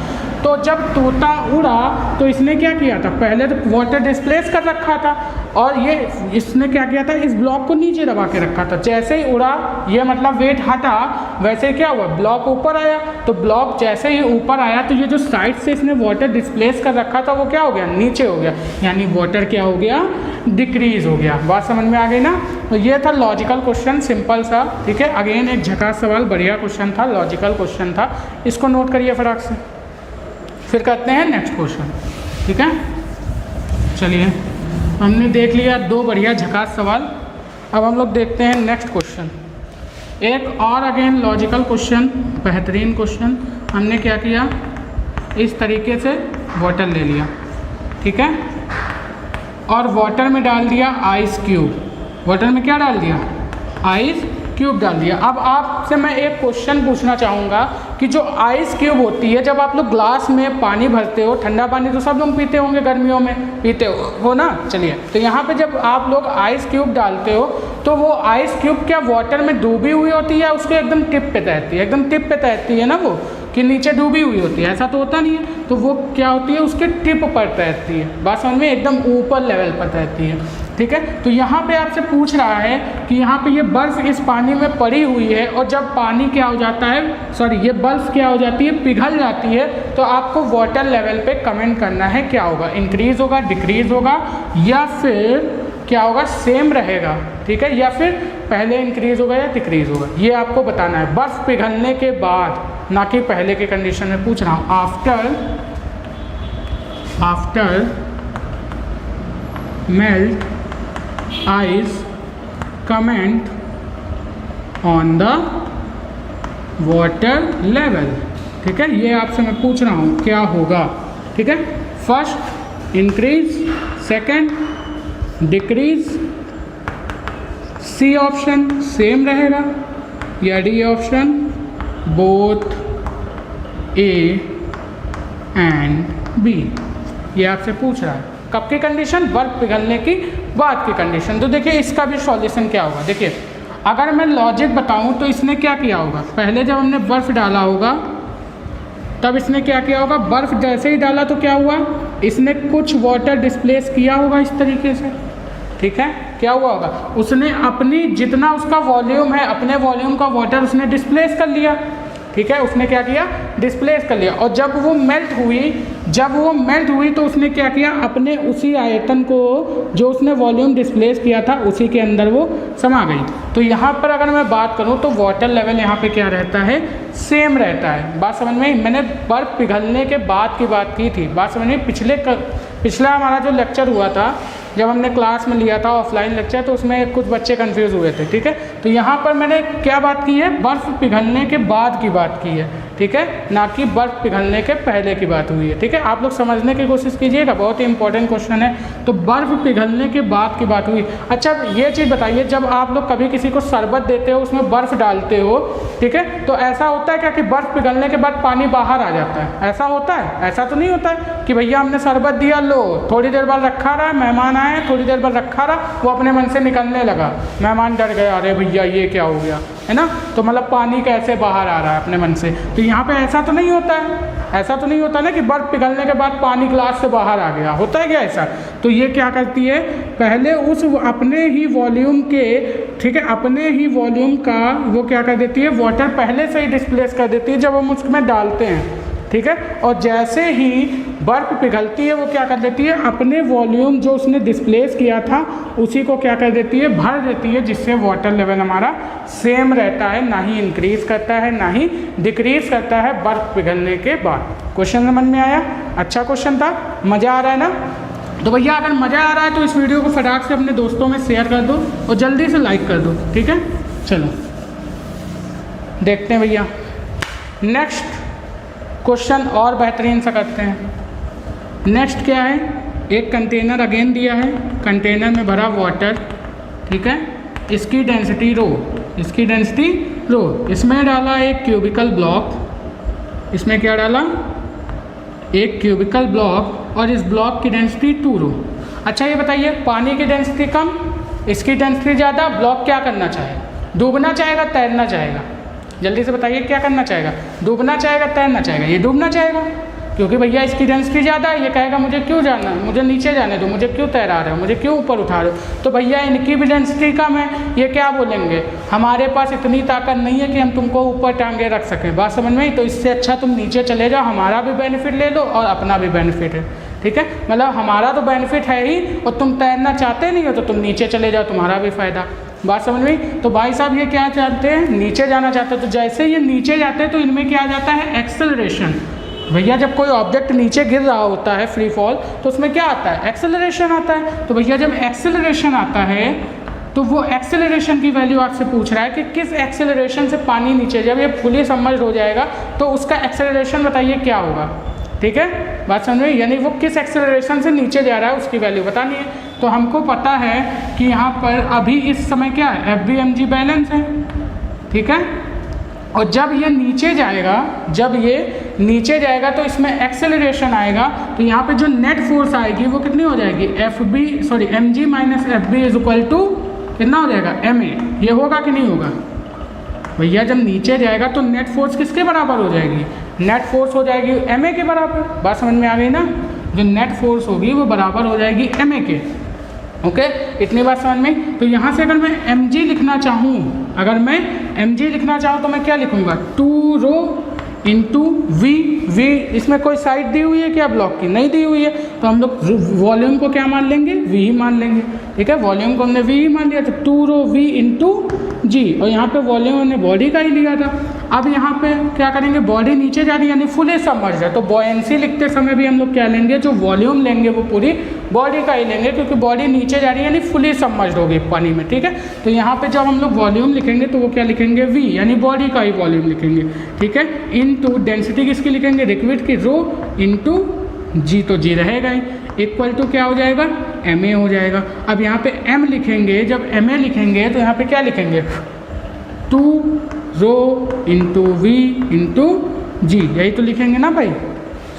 तो तो जब तोता उड़ा तो इसने क्या किया था, पहले तो वाटर डिस्प्लेस कर रखा था और ये इसने क्या किया था, इस ब्लॉक को नीचे दबा के रखा था। जैसे ही उड़ा, ये मतलब वेट हटा, वैसे ही क्या हुआ, ब्लॉक ऊपर आया। तो ब्लॉक जैसे ही ऊपर आया तो ये जो साइड से इसने वाटर डिस्प्लेस कर रखा था वो क्या हो गया, नीचे हो गया, यानी वाटर क्या हो गया, डिक्रीज हो गया। बात समझ में आ गई ना। तो ये था लॉजिकल क्वेश्चन, सिंपल सा, ठीक है। अगेन एक झकास सवाल, बढ़िया क्वेश्चन था, लॉजिकल क्वेश्चन था, इसको नोट करिए फटाक से। फिर करते हैं नेक्स्ट क्वेश्चन, ठीक है। चलिए, हमने देख लिया 2 बढ़िया झकास सवाल। अब हम लोग देखते हैं नेक्स्ट क्वेश्चन, एक और अगेन लॉजिकल क्वेश्चन, बेहतरीन क्वेश्चन। हमने क्या किया, इस तरीके से वाटर ले लिया, ठीक है, और वाटर में डाल दिया आइस क्यूब। वाटर में क्या डाल दिया, आइस क्यूब डाल दिया। अब आपसे मैं एक क्वेश्चन पूछना चाहूँगा कि जो आइस क्यूब होती है, जब आप लोग ग्लास में पानी भरते हो, ठंडा पानी तो सब लोग पीते होंगे, गर्मियों में पीते हो ना। चलिए, तो यहाँ पे जब आप लोग आइस क्यूब डालते हो तो वो आइस क्यूब क्या वाटर में डूबी हुई होती है, उसके एकदम टिप पे तैरती है, एकदम टिप पे तैरती है ना वो, कि नीचे डूबी हुई होती है, ऐसा तो होता नहीं है। तो वो क्या होती है, उसके टिप पर तैरती है, बात समझ में, एकदम ऊपर लेवल पर तैरती है, ठीक है। तो यहाँ पे आपसे पूछ रहा है कि यहाँ पे ये बर्फ़ इस पानी में पड़ी हुई है और जब पानी क्या हो जाता है, सॉरी, ये बर्फ़ क्या हो जाती है, पिघल जाती है। तो आपको वाटर लेवल पे कमेंट करना है क्या होगा, इंक्रीज़ होगा, डिक्रीज़ होगा, या फिर क्या होगा, सेम रहेगा, ठीक है, या फिर पहले इंक्रीज़ होगा या डिक्रीज़ होगा, ये आपको बताना है बर्फ़ पिघलने के बाद, ना कि पहले के कंडीशन में पूछ रहा हूँ। After melt ice comment on the water level, ठीक है, ये आपसे मैं पूछ रहा हूँ क्या होगा, ठीक है। First increase, second decrease, C option same रहेगा, या D option both A and B, ये आपसे पूछ रहा है। कब की कंडीशन, बर्फ पिघलने की बाद की कंडीशन। तो देखिए इसका भी सॉल्यूशन क्या होगा। देखिए अगर मैं लॉजिक बताऊं तो इसने क्या किया होगा, पहले जब हमने बर्फ़ डाला होगा तब इसने क्या किया होगा, बर्फ़ जैसे ही डाला तो क्या हुआ, इसने कुछ वाटर डिस्प्लेस किया होगा इस तरीके से, ठीक है। क्या हुआ होगा, उसने अपनी जितना उसका वॉल्यूम है, अपने वॉल्यूम का वाटर उसने डिस्प्लेस कर लिया, ठीक है, उसने क्या किया, डिस्प्लेस कर लिया। और जब वो मेल्ट हुई तो उसने क्या किया, अपने उसी आयतन को जो उसने वॉल्यूम डिस्प्लेस किया था उसी के अंदर वो समा गई। तो यहाँ पर अगर मैं बात करूँ तो वाटर लेवल यहाँ पे क्या रहता है, सेम रहता है। बात समझ में, मैंने बर्फ़ पिघलने के बाद की बात की थी, बात समझ में। पिछला हमारा जो लेक्चर हुआ था, जब हमने क्लास में लिया था ऑफलाइन लेक्चर, तो उसमें कुछ बच्चे कंफ्यूज हुए थे, ठीक है। तो यहाँ पर मैंने क्या बात की है, बर्फ़ पिघलने के बाद की बात की है, ठीक है, ना कि बर्फ़ पिघलने के पहले की बात हुई है, ठीक है। आप लोग समझने की कोशिश कीजिएगा, बहुत ही इंपॉर्टेंट क्वेश्चन है। तो बर्फ़ पिघलने के बाद की बात हुई। अच्छा ये चीज़ बताइए, जब आप लोग कभी किसी को शरबत देते हो, उसमें बर्फ़ डालते हो, ठीक है, तो ऐसा होता है क्या कि बर्फ़ पिघलने के बाद पानी बाहर आ जाता है, ऐसा होता है? ऐसा तो नहीं होता है कि भैया हमने शरबत दिया, लो थोड़ी देर बाद रखा रहा, मेहमान आए, थोड़ी देर बाद रखा रहा, वो अपने मन से निकलने लगा, मेहमान डर गया, अरे भैया ये क्या हो गया, है ना। तो मतलब पानी कैसे बाहर आ रहा है अपने मन से। तो यहाँ पे ऐसा तो नहीं होता है, ऐसा तो नहीं होता ना कि बर्फ़ पिघलने के बाद पानी ग्लास से बाहर आ गया, होता है क्या ऐसा? तो ये क्या करती है, पहले उस अपने ही वॉल्यूम के, ठीक है, अपने ही वॉल्यूम का वो क्या कर देती है, वाटर पहले से ही डिस्प्लेस कर देती है जब हम उसमें डालते हैं, ठीक है। और जैसे ही बर्फ़ पिघलती है वो क्या कर देती है, अपने वॉल्यूम जो उसने डिस्प्लेस किया था उसी को क्या कर देती है, भर देती है, जिससे वाटर लेवल हमारा सेम रहता है, ना ही इंक्रीज़ करता है ना ही डिक्रीज़ करता है बर्फ़ पिघलने के बाद। क्वेश्चन समझ में आया? अच्छा क्वेश्चन था, मज़ा आ रहा है ना। तो भैया अगर मज़ा आ रहा है तो इस वीडियो को फटाक से अपने दोस्तों में शेयर कर दो और जल्दी से लाइक कर दो, ठीक है। चलो देखते हैं भैया नेक्स्ट क्वेश्चन, और बेहतरीन सा करते हैं। नेक्स्ट क्या है, एक कंटेनर अगेन दिया है, कंटेनर में भरा वाटर, ठीक है, इसकी डेंसिटी रो, इसकी डेंसिटी रो, इसमें डाला एक क्यूबिकल ब्लॉक, इसमें क्या डाला, एक क्यूबिकल ब्लॉक, और इस ब्लॉक की डेंसिटी 2 रो। अच्छा ये बताइए, पानी की डेंसिटी कम, इसकी डेंसिटी ज़्यादा, ब्लॉक क्या करना चाहेगा, डूबना चाहेगा तैरना चाहेगा? जल्दी से बताइए क्या करना चाहेगा, डूबना चाहेगा तैरना चाहेगा? ये डूबना चाहेगा, क्योंकि भैया इसकी डेंसिटी ज़्यादा है, ये कहेगा मुझे क्यों जाना है, मुझे नीचे जाने दो, मुझे क्यों तैरा रहे हो, मुझे क्यों ऊपर उठा रहे हो। तो भैया इनकी भी डेंसिटी कम है, ये क्या बोलेंगे, हमारे पास इतनी ताकत नहीं है कि हम तुमको ऊपर टांगे रख सकें। बात समझ में आई। तो इससे अच्छा तुम नीचे चले जाओ, हमारा भी बेनिफिट ले लो और अपना भी बेनिफिट है, ठीक है। मतलब हमारा तो बेनिफिट है ही, और तुम तैरना चाहते नहीं हो तो तुम नीचे चले जाओ, तुम्हारा भी फ़ायदा। बात समझ में। तो भाई साहब ये क्या चाहते हैं, नीचे जाना चाहते हैं। तो जैसे ये नीचे जाते हैं तो इनमें क्या आ जाता है, एक्सेलरेशन। भैया जब कोई ऑब्जेक्ट नीचे गिर रहा होता है फ्री फॉल, तो उसमें क्या आता है, एक्सेलरेशन आता है। तो भैया जब एक्सेलरेशन आता है तो वो एक्सेलरेशन की वैल्यू आपसे पूछ रहा है कि किस एक्सेलरेशन से पानी नीचे, जब ये फुली सबमर्ज्ड हो जाएगा तो उसका एक्सेलरेशन बताइए क्या होगा, ठीक है। बात समझ में। यानी वो किस एक्सेलरेशन से नीचे जा रहा है उसकी वैल्यू बतानी है। तो हमको पता है कि यहाँ पर अभी इस समय क्या है, FV/mg बैलेंस है, ठीक है। और जब ये नीचे जाएगा, जब ये नीचे जाएगा तो इसमें एक्सेलरेशन आएगा, तो यहाँ पे जो नेट फोर्स आएगी वो कितनी हो जाएगी, mg minus FB is equal to कितना हो जाएगा, ma। ये होगा कि नहीं होगा भैया, जब नीचे जाएगा तो नेट फोर्स किसके बराबर हो जाएगी, नेट फोर्स हो जाएगी ma के बराबर। बात समझ में आ गई ना, जो नेट फोर्स होगी वो बराबर हो जाएगी ma के। ओके, इतनी बात समझ में। तो यहाँ से अगर मैं mg लिखना चाहूँ, अगर मैं mg लिखना चाहूँ तो मैं क्या लिखूँगा, 2 ρ इंटू वी। इसमें कोई साइड दी हुई है क्या ब्लॉक की, नहीं दी हुई है, तो हम लोग वॉल्यूम को क्या मान लेंगे, v ही मान लेंगे, ठीक है। वॉल्यूम को हमने v ही मान लिया, तो 2 ρ v इंटू जी, और यहाँ पे वॉल्यूम हमने बॉडी का ही लिया था। अब यहाँ पे क्या करेंगे, बॉडी नीचे जा रही है यानी फुली सबमर्ज्ड है, तो बॉयंसी लिखते समय भी हम लोग क्या लेंगे, जो वॉल्यूम लेंगे वो पूरी बॉडी का ही लेंगे, क्योंकि बॉडी नीचे जा रही है यानी फुली सबमर्ज्ड होगी पानी में, ठीक है। तो यहाँ पे जब हम लोग वॉल्यूम लिखेंगे तो वो क्या लिखेंगे, v, यानी बॉडी का ही वॉल्यूम लिखेंगे, ठीक है। इनटू डेंसिटी किसकी लिखेंगे, लिक्विड की, रो इंटू जी, तो जी रहेगा ही, इक्वल टू क्या हो जाएगा, ma हो जाएगा। अब यहाँ पे m लिखेंगे, जब ma लिखेंगे तो यहाँ पे क्या लिखेंगे, 2 ρ इंटू वी इंटू जी, यही तो लिखेंगे ना भाई,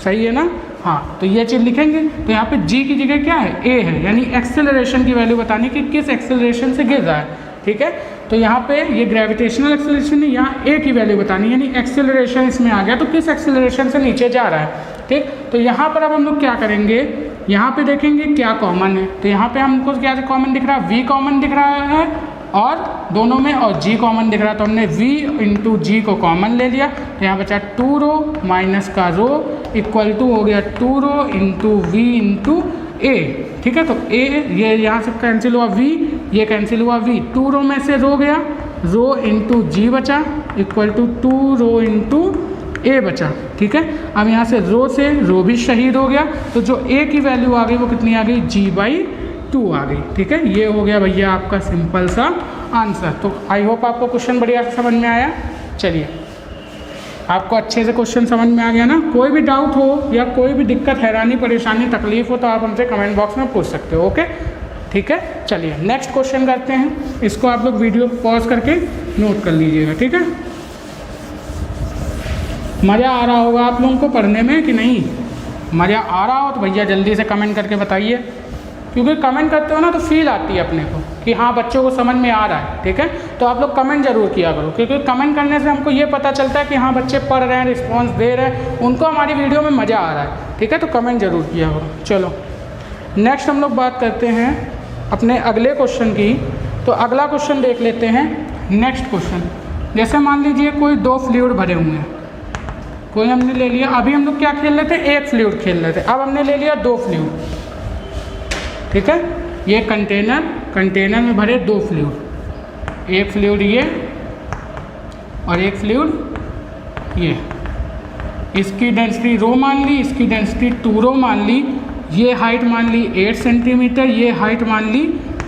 सही है ना। हाँ, तो ये चीज़ लिखेंगे। तो यहाँ पे g की जगह क्या है, a है, यानी एक्सेलरेशन की वैल्यू बतानी कि किस एक्सेलरेशन से गिर रहा है, ठीक है। तो यहाँ पे ये ग्रेविटेशनल एक्सेलरेशन है, यहाँ a की वैल्यू बतानी, यानी एक्सेलरेशन इसमें आ गया तो किस एक्सेलरेशन से नीचे जा रहा है, ठीक। तो यहाँ पर अब हम लोग क्या करेंगे, यहाँ पे देखेंगे क्या कॉमन है। तो यहाँ पे हमको क्या कॉमन दिख रहा है, v कॉमन दिख रहा है और दोनों में, और g कॉमन दिख रहा है, तो हमने v इंटू जी को कॉमन ले लिया, तो यहाँ बचा 2 ρ माइनस का रो इक्वल टू हो गया 2 ρ इंटू वी इंटू a, ठीक है। तो a ये यहाँ से कैंसिल हुआ, v ये कैंसिल हुआ, v 2 ρ में से रो गया, रो इंटू जी बचा इक्वल टू 2 ρ इंटू a बचा, ठीक है। अब यहाँ से रो भी शहीद हो गया, तो जो a की वैल्यू आ गई वो कितनी आ गई, g/2 आ गई, ठीक है। ये हो गया भैया आपका सिंपल सा आंसर। तो आई होप आपको क्वेश्चन बढ़िया से समझ में आया। चलिए, आपको अच्छे से क्वेश्चन समझ में आ गया ना। कोई भी डाउट हो या कोई भी दिक्कत, हैरानी, परेशानी, तकलीफ हो तो आप हमसे कमेंट बॉक्स में पूछ सकते हो, ओके, ठीक है। चलिए नेक्स्ट क्वेश्चन करते हैं, इसको आप लोग वीडियो पॉज करके नोट कर लीजिएगा, ठीक है। मज़ा आ रहा होगा आप लोगों को पढ़ने में कि नहीं, मज़ा आ रहा हो तो भैया जल्दी से कमेंट करके बताइए, क्योंकि कमेंट करते हो ना तो फील आती है अपने को कि हाँ बच्चों को समझ में आ रहा है, ठीक है। तो आप लोग कमेंट जरूर किया करो, क्योंकि कमेंट करने से हमको ये पता चलता है कि हाँ बच्चे पढ़ रहे हैं, रिस्पॉन्स दे रहे हैं, उनको हमारी वीडियो में मज़ा आ रहा है, ठीक है। तो कमेंट जरूर किया करो। चलो नेक्स्ट हम लोग बात करते हैं अपने अगले क्वेश्चन की। तो अगला क्वेश्चन देख लेते हैं। नेक्स्ट क्वेश्चन, जैसे मान लीजिए कोई 2 फ्लूइड भरे हुए हैं, कोई हमने ले लिया, अभी हम लोग क्या खेल रहे थे, 1 फ्लूइड खेल रहे थे, अब हमने ले लिया 2 फ्लूइड, ठीक है। ये कंटेनर में भरे 2 फ्लूइड, एक फ्लूइड ये और एक फ्लूइड ये, इसकी डेंसिटी रो मान ली, इसकी डेंसिटी 2 ρ मान ली, ये हाइट मान ली 8 सेंटीमीटर, ये हाइट मान ली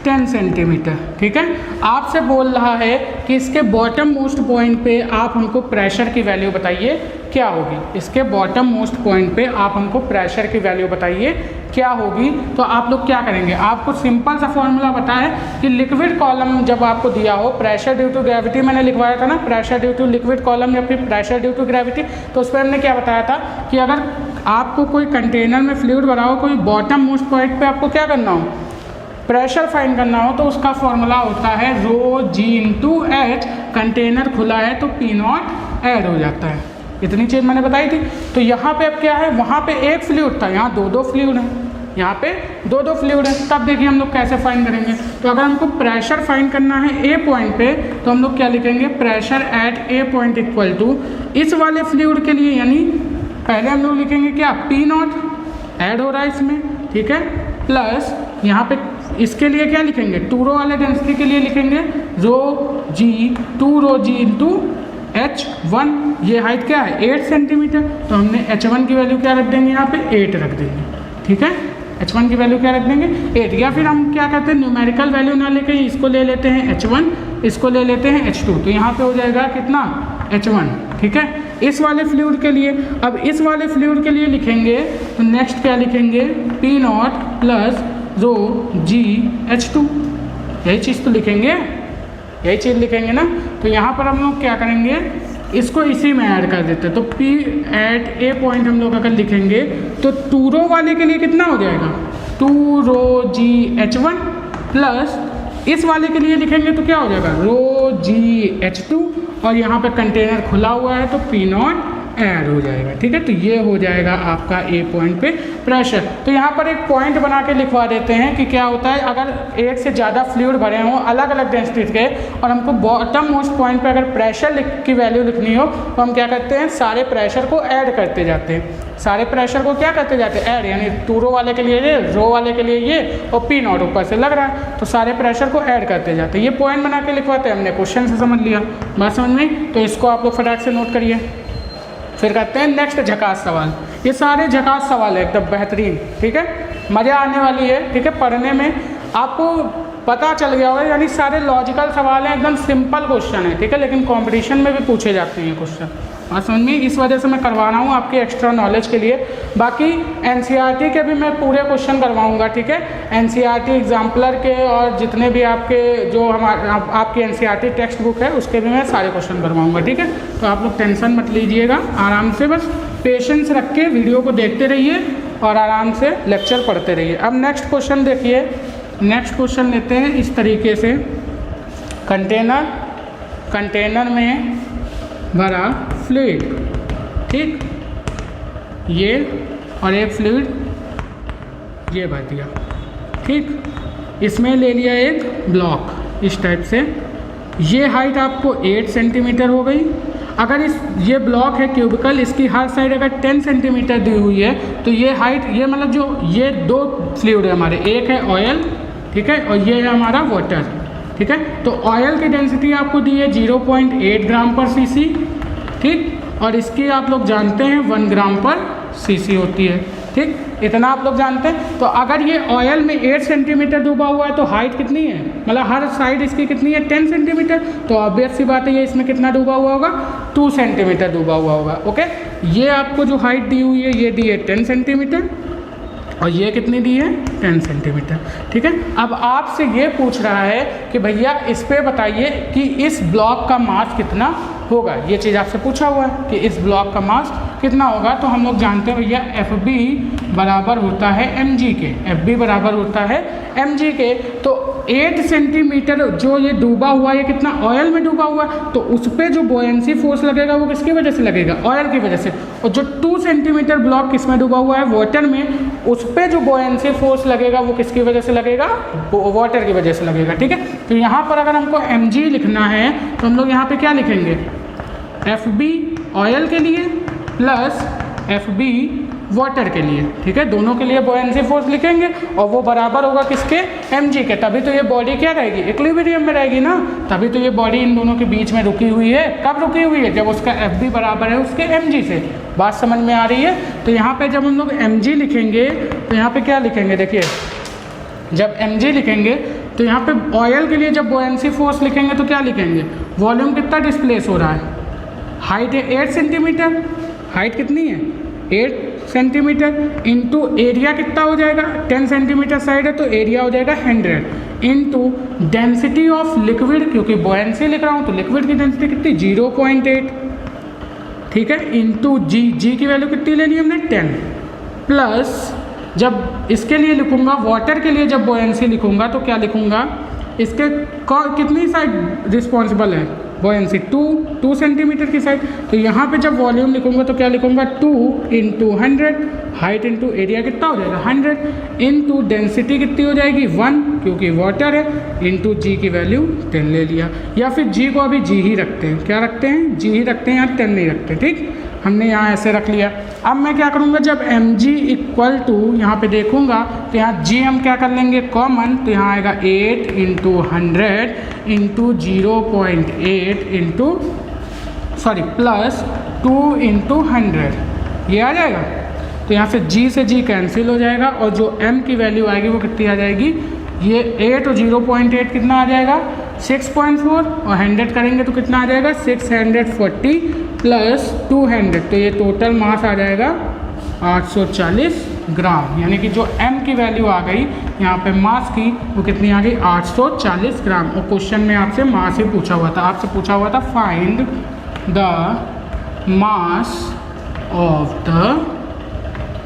10 सेंटीमीटर, ठीक है। आपसे बोल रहा है कि इसके बॉटम मोस्ट पॉइंट पे आप हमको प्रेशर की वैल्यू बताइए क्या होगी। इसके बॉटम मोस्ट पॉइंट पे आप हमको प्रेशर की वैल्यू बताइए क्या होगी। तो आप लोग क्या करेंगे, आपको सिंपल सा फॉर्मूला पता है कि लिक्विड कॉलम जब आपको दिया हो, प्रेशर ड्यू टू ग्रेविटी मैंने लिखवाया था ना, pressure due to liquid column या फिर प्रेशर ड्यू टू ग्रेविटी, तो उस पर हमने क्या बताया था कि अगर आपको कोई कंटेनर में फ्लूइड भरा हो, कोई बॉटम मोस्ट पॉइंट पे आपको क्या करना हो, प्रेशर फाइंड करना हो, तो उसका फॉर्मूला होता है रो जी इंटू एच। कंटेनर खुला है तो P0 ऐड हो जाता है, इतनी चीज़ मैंने बताई थी। तो यहाँ पे अब क्या है, वहाँ पे एक फ्लूइड था, यहाँ दो दो फ्लूइड हैं, यहाँ पे दो दो फ्लूइड है। तब देखिए हम लोग कैसे फाइंड करेंगे। तो अगर हमको प्रेशर फाइंड करना है ए पॉइंट पे, तो हम लोग क्या लिखेंगे, pressure at a point equal to इस वाले फ्लूइड के लिए, यानी पहले हम लोग लिखेंगे क्या, पी नॉट ऐड हो रहा है इसमें, ठीक है, प्लस यहाँ पे इसके लिए क्या लिखेंगे, 2 रो वाले डेंसिटी के लिए लिखेंगे रो जी, 2 रो जी इंटू H1। ये हाइट क्या है 8 सेंटीमीटर, तो हमने H1 की वैल्यू क्या रख देंगे, यहाँ पे 8 रख देंगे, ठीक है। H1 की वैल्यू क्या रख देंगे 8, या फिर हम क्या करते हैं, न्यूमेरिकल वैल्यू ना लेके इसको ले लेते हैं H1, इसको ले लेते हैं H2, तो यहाँ पे हो जाएगा कितना H1, ठीक है, इस वाले फ्लूइड के लिए। अब इस वाले फ्लूइड के लिए लिखेंगे तो नेक्स्ट क्या लिखेंगे, P naught plus rho g H2, यही चीज़ तो लिखेंगे, यही चीज़ लिखेंगे ना। तो यहाँ पर हम लोग क्या करेंगे, इसको इसी में ऐड कर देते हैं। तो P एट ए पॉइंट हम लोग अगर लिखेंगे तो 2 रो वाले के लिए कितना हो जाएगा, 2 रो जी H1 प्लस इस वाले के लिए लिखेंगे तो क्या हो जाएगा, रो जी H2, और यहाँ पे कंटेनर खुला हुआ है तो P नॉट ऐड हो जाएगा, ठीक है। तो ये हो जाएगा आपका ए पॉइंट पे प्रेशर। तो यहाँ पर एक पॉइंट बना के लिखवा देते हैं कि क्या होता है, अगर एक से ज़्यादा फ्लूइड भरे हों अलग अलग डेंसिटी के, और हमको बॉटम मोस्ट पॉइंट पे अगर प्रेशर की वैल्यू लिखनी हो, तो हम क्या करते हैं, सारे प्रेशर को ऐड करते जाते हैं, सारे प्रेशर को क्या करते जाते हैं, ऐड, यानी 2 रो वाले के लिए ये, रो वाले के लिए ये, और P नॉट ऊपर से लग रहा है, तो सारे प्रेशर को ऐड करते जाते हैं। ये पॉइंट बना के लिखवाते हैं, हमने क्वेश्चन से समझ लिया, बात समझ में। तो इसको आप लोग फटाक से नोट करिए। फिर करते हैं नेक्स्ट झकास सवाल। ये सारे झकास सवाल है एकदम बेहतरीन, ठीक है, मज़ा आने वाली है, ठीक है, पढ़ने में आपको पता चल गया होगा, यानी सारे लॉजिकल सवाल हैं, एकदम सिंपल क्वेश्चन है, ठीक है, लेकिन कंपटीशन में भी पूछे जाते हैं ये क्वेश्चन, और समझ में, इस वजह से मैं करवा रहा हूँ आपके एक्स्ट्रा नॉलेज के लिए। बाकी एनसीईआरटी के भी मैं पूरे क्वेश्चन करवाऊँगा, ठीक है, एनसीईआरटी एग्जाम्पलर के और जितने भी आपके जो आपकी एनसीईआरटी टेक्स्ट बुक है उसके भी मैं सारे क्वेश्चन करवाऊँगा, ठीक है। तो आप लोग टेंशन मत लीजिएगा, आराम से बस पेशेंस रख के वीडियो को देखते रहिए और आराम से लेक्चर पढ़ते रहिए। अब नेक्स्ट क्वेश्चन देखिए, नेक्स्ट क्वेश्चन लेते हैं इस तरीके से, कंटेनर में भरा फ्लूइड, ठीक, ये और एक फ्लूइड ये भर दिया, ठीक, इसमें ले लिया एक ब्लॉक इस टाइप से, ये हाइट आपको 8 सेंटीमीटर हो गई। अगर ये ब्लॉक है क्यूबिकल, इसकी हर साइड अगर 10 सेंटीमीटर दी हुई है, तो ये हाइट, ये मतलब जो ये 2 फ्लूइड है हमारे, एक है ऑयल, ठीक है, और ये है हमारा वाटर, ठीक है। तो ऑयल की डेंसिटी आपको दी है 0.8 ग्राम पर सीसी, ठीक, और इसकी आप लोग जानते हैं 1 ग्राम पर सीसी होती है, ठीक, इतना आप लोग जानते हैं। तो अगर ये ऑयल में 8 सेंटीमीटर डूबा हुआ है तो हाइट कितनी है, मतलब हर साइड इसकी कितनी है 10 सेंटीमीटर, तो ऑब्वियस सी बात है ये इसमें कितना डूबा हुआ होगा, 2 सेंटीमीटर डूबा हुआ होगा, ओके। ये आपको जो हाइट दी हुई है ये दी है 10 सेंटीमीटर, और ये कितनी दी है 10 सेंटीमीटर, ठीक है। अब आपसे ये पूछ रहा है कि भैया इस पे बताइए कि इस ब्लॉक का मास कितना होगा, ये चीज़ आपसे पूछा हुआ है कि इस ब्लॉक का मास कितना होगा। तो हम लोग जानते हैं भैया FB बराबर होता है mg के, FB बराबर होता है mg के। तो 8 सेंटीमीटर जो ये डूबा हुआ, ये कितना ऑयल में डूबा हुआ, तो उस पर जो बॉयंसी फोर्स लगेगा वो किसकी वजह से लगेगा, ऑयल की वजह से। और जो 2 सेंटीमीटर ब्लॉक किस में डूबा हुआ है, वाटर में, उस पर जो बॉयंसी फोर्स लगेगा वो किसकी वजह से लगेगा, वाटर की वजह से लगेगा, ठीक है। तो यहाँ पर अगर हमको mg लिखना है तो हम लोग यहाँ पे क्या लिखेंगे, FB ऑयल के लिए प्लस FB वाटर के लिए, ठीक है, दोनों के लिए बॉयंसी फोर्स लिखेंगे और वो बराबर होगा किसके, mg के। तभी तो ये बॉडी क्या रहेगी, इक्विलिब्रियम में रहेगी ना, तभी तो ये बॉडी इन दोनों के बीच में रुकी हुई है। कब रुकी हुई है, जब उसका FB बराबर है उसके mg से। बात समझ में आ रही है। तो यहाँ पे जब हम लोग mg लिखेंगे तो यहाँ पे क्या लिखेंगे, देखिए जब mg लिखेंगे तो यहाँ पे ऑयल के लिए जब बॉयंसी फोर्स लिखेंगे तो क्या लिखेंगे, वॉल्यूम कितना डिस्प्लेस हो रहा है, हाइट है 8 सेंटीमीटर, हाइट कितनी है 8 सेंटीमीटर, इंटू एरिया कितना हो जाएगा, 10 सेंटीमीटर साइड है तो एरिया हो जाएगा 100, इंटू डेंसिटी ऑफ लिक्विड, क्योंकि बॉयंसी लिख रहा हूँ तो लिक्विड की डेंसिटी कितनी 0.8, ठीक है, इंटू जी की वैल्यू कितनी लेनी है हमने 10, प्लस जब इसके लिए लिखूंगा, वाटर के लिए जब बॉयंसी लिखूंगा तो क्या लिखूंगा, इसके कितनी साइड रिस्पॉन्सिबल है, बॉयंसी 2 सेंटीमीटर की साइड। तो यहाँ पे जब वॉल्यूम लिखूंगा तो क्या लिखूंगा 2 इंटू 100, हाइट इंटू एरिया कितना हो जाएगा 100, इंटू डेंसिटी कितनी हो जाएगी 1 क्योंकि वाटर है, इंटू जी की वैल्यू 10 ले लिया, या फिर जी को अभी जी ही रखते हैं। क्या रखते हैं? जी ही रखते हैं, यहाँ 10 नहीं रखते। ठीक, हमने यहाँ ऐसे रख लिया। अब मैं क्या करूँगा, जब एम जी इक्वल टू यहाँ पर देखूँगा तो यहाँ जी हम क्या कर लेंगे कॉमन, तो यहाँ आएगा 8 into 100 into 0.8 into plus 2 into 100, ये आ जाएगा। तो यहाँ से जी कैंसिल हो जाएगा और जो m की वैल्यू आएगी वो कितनी आ जाएगी, ये 8 और 0.8 कितना आ जाएगा 6.4, और 100 करेंगे तो कितना आ जाएगा 640 प्लस 200, तो ये टोटल मास आ जाएगा 840 ग्राम। यानी कि जो m की वैल्यू आ गई यहाँ पे मास की वो कितनी आ गई 840 ग्राम। और क्वेश्चन में आपसे मास ही पूछा हुआ था, आपसे पूछा हुआ था find the mass of the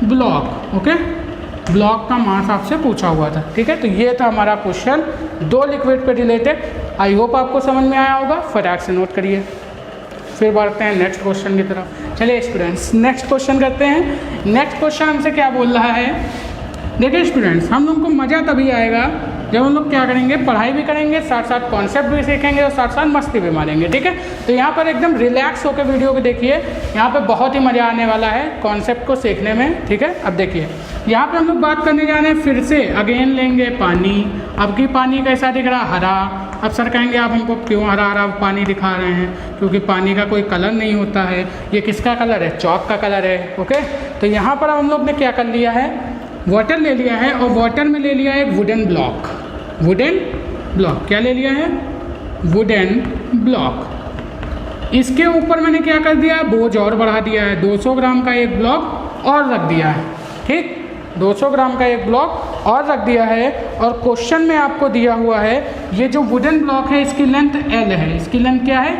block. Okay, block का मास आपसे पूछा हुआ था। ठीक है, तो ये था हमारा क्वेश्चन 2 लिक्विड पे रिलेटेड। आई होप आपको समझ में आया होगा, फटाक से नोट करिए। फिर बढ़ते हैं नेक्स्ट क्वेश्चन की तरफ। चलिए स्टूडेंट्स नेक्स्ट क्वेश्चन करते हैं। नेक्स्ट क्वेश्चन हमसे क्या बोल रहा है, देखिए स्टूडेंट्स, हम लोग को मज़ा तभी आएगा जब हम लोग क्या करेंगे, पढ़ाई भी करेंगे, साथ साथ कॉन्सेप्ट भी सीखेंगे और साथ साथ मस्ती भी मारेंगे। ठीक है, तो यहाँ पर एकदम रिलैक्स होकर वीडियो को देखिए, यहाँ पे बहुत ही मज़ा आने वाला है कॉन्सेप्ट को सीखने में। ठीक है, अब देखिए यहाँ पे हम लोग बात करने जा रहे हैं, फिर से अगेन लेंगे पानी। अब की पानी कैसा दिख रहा, हरा। अब सर कहेंगे आप हमको क्यों हरा हरा पानी दिखा रहे हैं, क्योंकि पानी का कोई कलर नहीं होता है। ये किसका कलर है, चौक का कलर है। ओके, तो यहाँ पर हम लोग ने क्या कर लिया है, वाटर ले लिया है और वाटर में ले लिया है एक वुडन ब्लॉक। वुडन ब्लॉक क्या ले लिया है, वुडन ब्लॉक। इसके ऊपर मैंने क्या कर दिया, बोझ और बढ़ा दिया है, 200 ग्राम का एक ब्लॉक और रख दिया है। ठीक, 200 ग्राम का एक ब्लॉक और रख दिया है। और क्वेश्चन में आपको दिया हुआ है ये जो वुडन ब्लॉक है इसकी लेंथ L है, इसकी लेंथ क्या है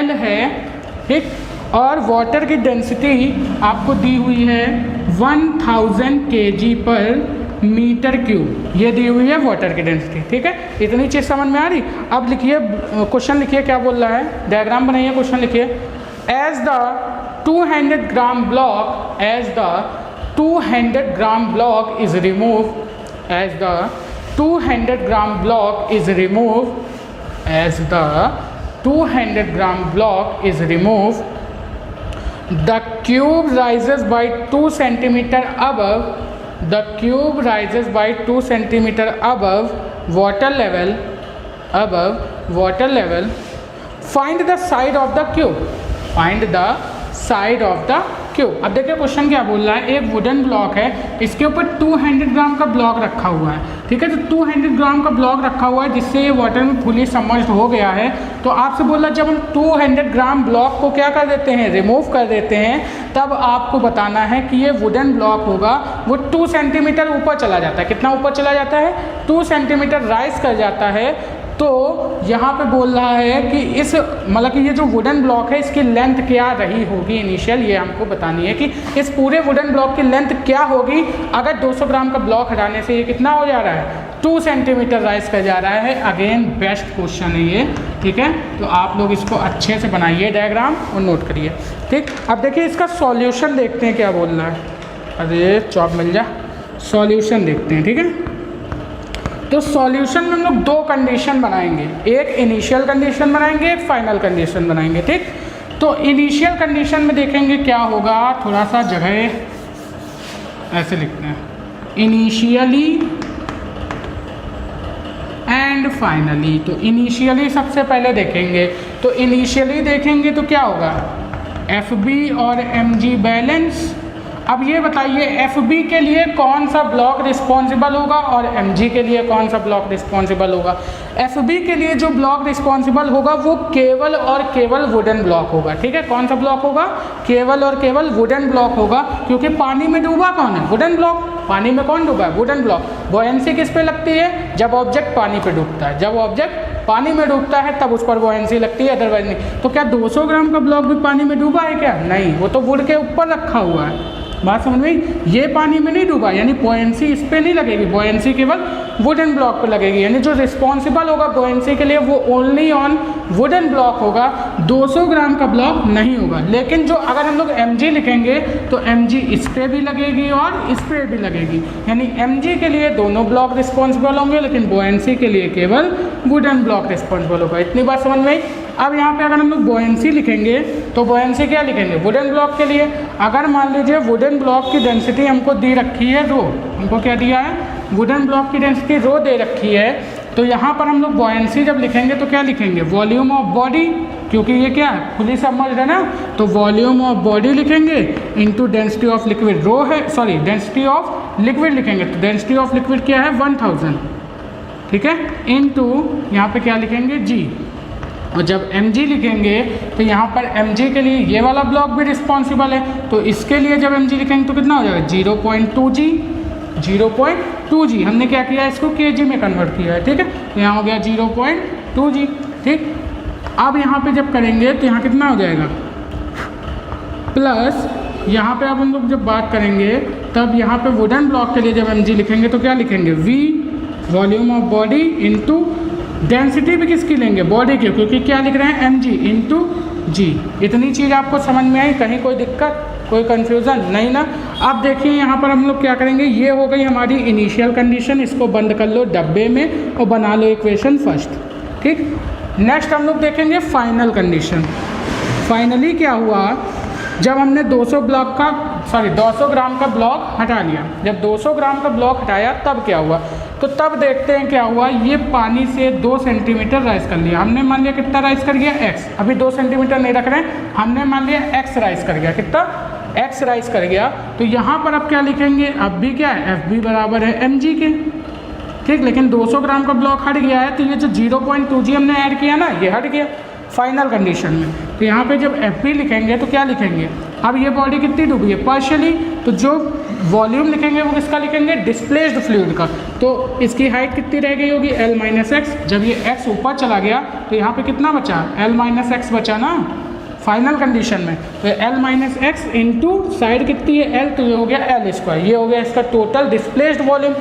L है। ठीक, और वाटर की डेंसिटी आपको दी हुई है 1000 kg पर मीटर क्यूब, ये दी हुई है वाटर की डेंसिटी। ठीक है, इतनी चीज़ समझ में आ रही। अब लिखिए क्वेश्चन, लिखिए क्या बोल रहा है, डायग्राम बनाइए, क्वेश्चन लिखिए। As the 200 gram block, as the 200 gram block is remove, as the 200 gram block is remove, as the 200 gram block is remove, the cube rises by 2 centimeter above, the cube rises by 2 centimeter above water level, above water level. Find the side of the cube, find the side of the cube. अब देखिए question क्या बोल रहा है, एक wooden block है, इसके ऊपर 200 ग्राम का ब्लॉक रखा हुआ है। ठीक है, तो 200 ग्राम का ब्लॉक रखा हुआ है जिससे ये वाटर में फुली सबमर्ज्ड हो गया है। तो आपसे बोल रहा है जब हम 200 ग्राम ब्लॉक को क्या कर देते हैं, रिमूव कर देते हैं, तब आपको बताना है कि ये वुडन ब्लॉक होगा वो 2 सेंटीमीटर ऊपर चला जाता है। कितना ऊपर चला जाता है, 2 सेंटीमीटर राइज कर जाता है। तो यहाँ पे बोल रहा है कि इस मतलब कि ये जो वुडन ब्लॉक है इसकी लेंथ क्या रही होगी इनिशियल, ये हमको बतानी है कि इस पूरे वुडन ब्लॉक की लेंथ क्या होगी अगर 200 ग्राम का ब्लॉक हटाने से ये कितना हो जा रहा है, 2 सेंटीमीटर राइज कर जा रहा है। अगेन बेस्ट क्वेश्चन है ये। ठीक है, तो आप लोग इसको अच्छे से बनाइए डायग्राम और नोट करिए। ठीक, अब देखिए इसका सॉल्यूशन देखते हैं क्या बोल रहा है। अरे चौक मिल जा, सॉल्यूशन देखते हैं। ठीक है, तो सॉल्यूशन में हम लोग 2 कंडीशन बनाएंगे, एक इनिशियल कंडीशन बनाएंगे, एक फाइनल कंडीशन बनाएंगे। ठीक, तो इनिशियल कंडीशन में देखेंगे क्या होगा, थोड़ा सा जगह ऐसे लिखते हैं, इनिशियली एंड फाइनली। तो इनिशियली सबसे पहले देखेंगे, तो इनिशियली देखेंगे तो क्या होगा, FB और mg बैलेंस। अब ये बताइए FB के लिए कौन सा ब्लॉक रिस्पॉन्सिबल होगा और mg के लिए कौन सा ब्लॉक रिस्पॉन्सिबल होगा। FB के लिए जो ब्लॉक रिस्पॉन्सिबल होगा वो केवल और केवल वुडन ब्लॉक होगा। ठीक है, कौन सा ब्लॉक होगा, केवल और केवल वुडन ब्लॉक होगा, क्योंकि पानी में डूबा कौन है, वुडन ब्लॉक। पानी में कौन डूबा है, वुडन ब्लॉक। बॉयंसी किस पे लगती है, जब ऑब्जेक्ट पानी पे डूबता है, जब ऑब्जेक्ट पानी में डूबता है तब उस पर बॉयंसी लगती है, अदरवाइज नहीं। तो क्या 200 ग्राम का ब्लॉक भी पानी में डूबा है क्या, नहीं, वो तो वुड के ऊपर रखा हुआ है, बात समझ में आई? ये पानी में नहीं डूबा, यानी बॉयंसी इस पे नहीं लगेगी, बॉयंसी केवल वुडन ब्लॉक पे लगेगी, यानी जो रिस्पॉन्सिबल होगा बॉयंसी के लिए वो ओनली ऑन वुडन ब्लॉक होगा, 200 ग्राम का ब्लॉक नहीं होगा। लेकिन जो अगर हम लोग mg लिखेंगे तो mg इस पे भी लगेगी और इस पे भी लगेगी, यानी mg के लिए दोनों ब्लॉक रिस्पॉन्सिबल होंगे, लेकिन बॉयंसी के लिए केवल वुडन ब्लॉक रिस्पॉन्सिबल होगा। इतनी बात समझ में आई? अब यहाँ पे अगर हम लोग बॉयंसी लिखेंगे तो बॉयंसी क्या लिखेंगे? वुडन ब्लॉक के लिए। अगर मान लीजिए वुडन ब्लॉक की डेंसिटी हमको दी रखी है रो, हमको क्या दिया है? वुडन ब्लॉक की डेंसिटी रो दे रखी है, तो यहाँ पर हम लोग बॉयंसी जब लिखेंगे तो क्या लिखेंगे? वॉल्यूम ऑफ बॉडी, क्योंकि ये क्या है? फुली सबमर्ज्ड है ना, तो वॉल्यूम ऑफ बॉडी लिखेंगे इनटू डेंसिटी ऑफ लिक्विड। रो है, सॉरी, डेंसिटी ऑफ लिक्विड लिखेंगे, तो डेंसिटी ऑफ लिक्विड क्या है? 1000, ठीक है, इनटू यहाँ पे क्या लिखेंगे? जी। और जब mg लिखेंगे तो यहाँ पर mg के लिए ये वाला ब्लॉक भी रिस्पॉन्सिबल है, तो इसके लिए जब mg लिखेंगे तो कितना हो जाएगा? 0.2g, 0.2g। हमने क्या किया? इसको kg में कन्वर्ट किया है, ठीक है, तो यहाँ हो गया 0.2g, ठीक। अब यहाँ पे जब करेंगे तो यहाँ कितना हो जाएगा? प्लस यहाँ पे अब हम लोग जब बात करेंगे तब यहाँ पे वुडन ब्लॉक के लिए जब mg लिखेंगे तो क्या लिखेंगे? v volume of body into density भी किसकी लेंगे? बॉडी की, क्योंकि क्या लिख रहे हैं? mg इंटू जी। इतनी चीज़ आपको समझ में आई? कहीं कोई दिक्कत, कोई कन्फ्यूज़न नहीं ना? अब देखिए यहाँ पर हम लोग क्या करेंगे, ये हो गई हमारी इनिशियल कंडीशन, इसको बंद कर लो डब्बे में और बना लो इक्वेशन फर्स्ट, ठीक। नेक्स्ट हम लोग देखेंगे फाइनल कंडीशन। फाइनली क्या हुआ, जब हमने 200 ग्राम का ब्लॉक हटा लिया, जब 200 ग्राम का ब्लॉक हटाया तब क्या हुआ? तो तब देखते हैं क्या हुआ। ये पानी से 2 सेंटीमीटर राइज कर लिया हमने, मान लिया कितना राइज कर गया? x। अभी 2 सेंटीमीटर नहीं रख रहे हैं, हमने मान लिया x राइज कर गया, कितना? x राइज कर गया। तो यहाँ पर अब क्या लिखेंगे? अब भी क्या है? एफ बी बराबर है mg के, ठीक। लेकिन 200 ग्राम का ब्लॉक हट गया है, तो ये जो 0.2g हमने ऐड किया ना, ये हट गया फाइनल कंडीशन में। तो यहाँ पे जब एफ बी लिखेंगे तो क्या लिखेंगे? अब ये बॉडी कितनी डूबी है? पार्शियली, तो जो वॉल्यूम लिखेंगे वो किसका लिखेंगे? डिस्प्लेस्ड फ्लूइड का। तो इसकी हाइट कितनी रह गई होगी? L minus x. जब ये x ऊपर चला गया तो यहाँ पे कितना बचा? L माइनस एक्स बचा ना फाइनल कंडीशन में। तो L minus x into side कितनी है? L, तो ये हो गया L स्क्वायर। ये हो गया इसका total displaced volume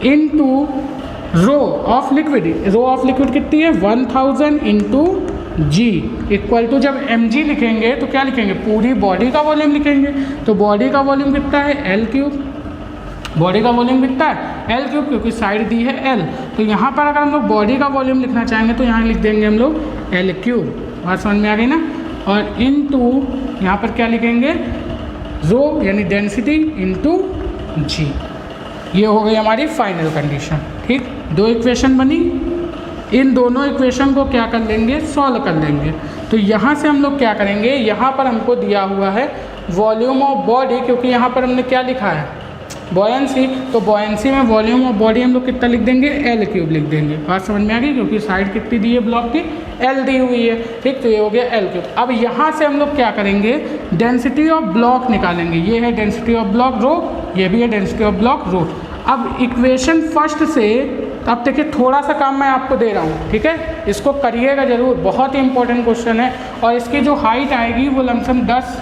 into rho of liquid. Rho of liquid कितनी है? 1000 इंटू g इक्वल टू, जब mg लिखेंगे तो क्या लिखेंगे? पूरी बॉडी का वॉल्यूम लिखेंगे। तो बॉडी का वॉल्यूम कितना है? L3। बॉडी का वॉल्यूम कितना है? L3, क्योंकि साइड दी है L। तो यहाँ पर अगर हम लोग बॉडी का वॉल्यूम लिखना चाहेंगे तो यहाँ लिख देंगे हम लोग L3। बात समझ में आ गई ना? और इनटू यहाँ पर क्या लिखेंगे? रो यानी डेंसिटी इंटू g। ये हो गई हमारी फाइनल कंडीशन, ठीक। 2 इक्वेशन बनी, इन दोनों इक्वेशन को क्या कर लेंगे? सॉल्व कर लेंगे। तो यहाँ से हम लोग क्या करेंगे? यहाँ पर हमको दिया हुआ है वॉल्यूम ऑफ बॉडी, क्योंकि यहाँ पर हमने क्या लिखा है? बॉयंसी। तो बॉयंसी में वॉल्यूम ऑफ बॉडी हम लोग कितना लिख देंगे? L3 लिख देंगे। बात समझ में आ गई? क्योंकि साइड कितनी दी है ब्लॉक की? L दी हुई है, ठीक। तो ये हो गया L3। अब यहाँ से हम लोग क्या करेंगे? डेंसिटी ऑफ ब्लॉक निकालेंगे। ये है डेंसिटी ऑफ ब्लॉक रो, ये भी है डेंसिटी ऑफ ब्लॉक रो। अब इक्वेशन फर्स्ट से, अब देखिए थोड़ा सा काम मैं आपको दे रहा हूँ, ठीक है, इसको करिएगा ज़रूर, बहुत ही इंपॉर्टेंट क्वेश्चन है। और इसकी जो हाइट आएगी वो लमसम 10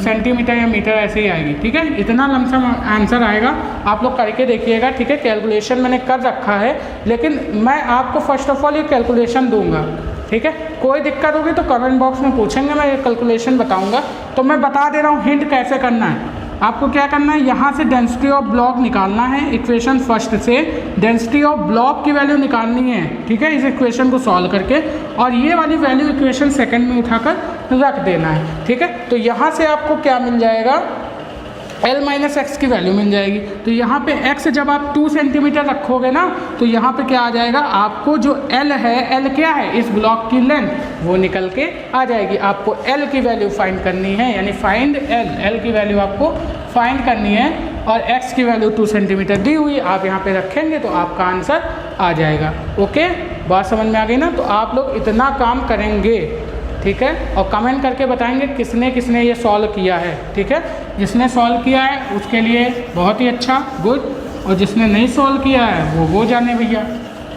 सेंटीमीटर या मीटर ऐसे ही आएगी, ठीक है। इतना लमसम आंसर आएगा, आप लोग करके देखिएगा, ठीक है। कैलकुलेशन मैंने कर रखा है, लेकिन मैं आपको फर्स्ट ऑफ ऑल ये कैलकुलेशन दूंगा, ठीक है। कोई दिक्कत होगी तो कमेंट बॉक्स में पूछेंगे, मैं ये कैलकुलेशन बताऊंगा। तो मैं बता दे रहा हूँ हिंट कैसे करना है। आपको क्या करना है? यहाँ से डेंसिटी ऑफ ब्लॉक निकालना है। इक्वेशन फर्स्ट से डेंसिटी ऑफ ब्लॉक की वैल्यू निकालनी है, ठीक है, इस इक्वेशन को सॉल्व करके। और ये वाली वैल्यू इक्वेशन सेकंड में उठाकर रख देना है, ठीक है। तो यहाँ से आपको क्या मिल जाएगा? L माइनस एक्स की वैल्यू मिल जाएगी। तो यहाँ पे x जब आप 2 सेंटीमीटर रखोगे ना, तो यहाँ पे क्या आ जाएगा? आपको जो L है, L क्या है? इस ब्लॉक की लेंथ, वो निकल के आ जाएगी। आपको L की वैल्यू फाइंड करनी है, यानी फाइंड L की वैल्यू आपको फाइंड करनी है। और x की वैल्यू 2 सेंटीमीटर दी हुई, आप यहाँ पे रखेंगे तो आपका आंसर आ जाएगा। ओके, बात समझ में आ गई ना? तो आप लोग इतना काम करेंगे, ठीक है। और कमेंट करके बताएंगे किसने किसने ये सॉल्व किया है, ठीक है। जिसने सॉल्व किया है उसके लिए बहुत ही अच्छा, गुड। और जिसने नहीं सॉल्व किया है वो जाने भैया।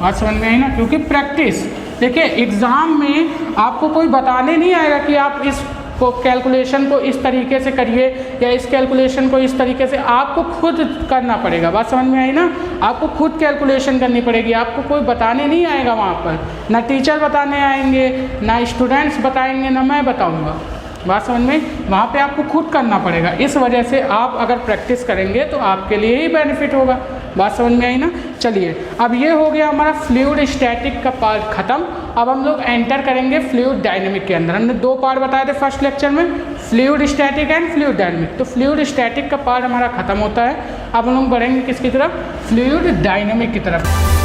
बात समझ में आई ना? क्योंकि प्रैक्टिस, देखिए एग्ज़ाम में आपको कोई बताने नहीं आएगा कि आप इस को कैलकुलेशन को इस तरीके से करिए या इस कैलकुलेशन को इस तरीके से, आपको खुद करना पड़ेगा। बात समझ में आई ना? आपको खुद कैलकुलेशन करनी पड़ेगी, आपको कोई बताने नहीं आएगा वहाँ पर, ना टीचर बताने आएंगे, ना स्टूडेंट्स बताएंगे, ना मैं बताऊँगा। बात समझ में? वहाँ पे आपको खुद करना पड़ेगा। इस वजह से आप अगर प्रैक्टिस करेंगे तो आपके लिए ही बेनिफिट होगा। बात समझ में आई ना? चलिए, अब ये हो गया हमारा फ्लूइड स्टैटिक का पार्ट खत्म। अब हम लोग एंटर करेंगे फ्लूइड डायनेमिक के अंदर। हमने 2 पार्ट बताए थे फर्स्ट लेक्चर में, fluid static and fluid dynamic. तो फ्लूइड स्टैटिक का पार्ट हमारा खत्म होता है। अब हम लोग बढ़ेंगे किसकी तरफ? फ्लूइड डायनेमिक की तरफ।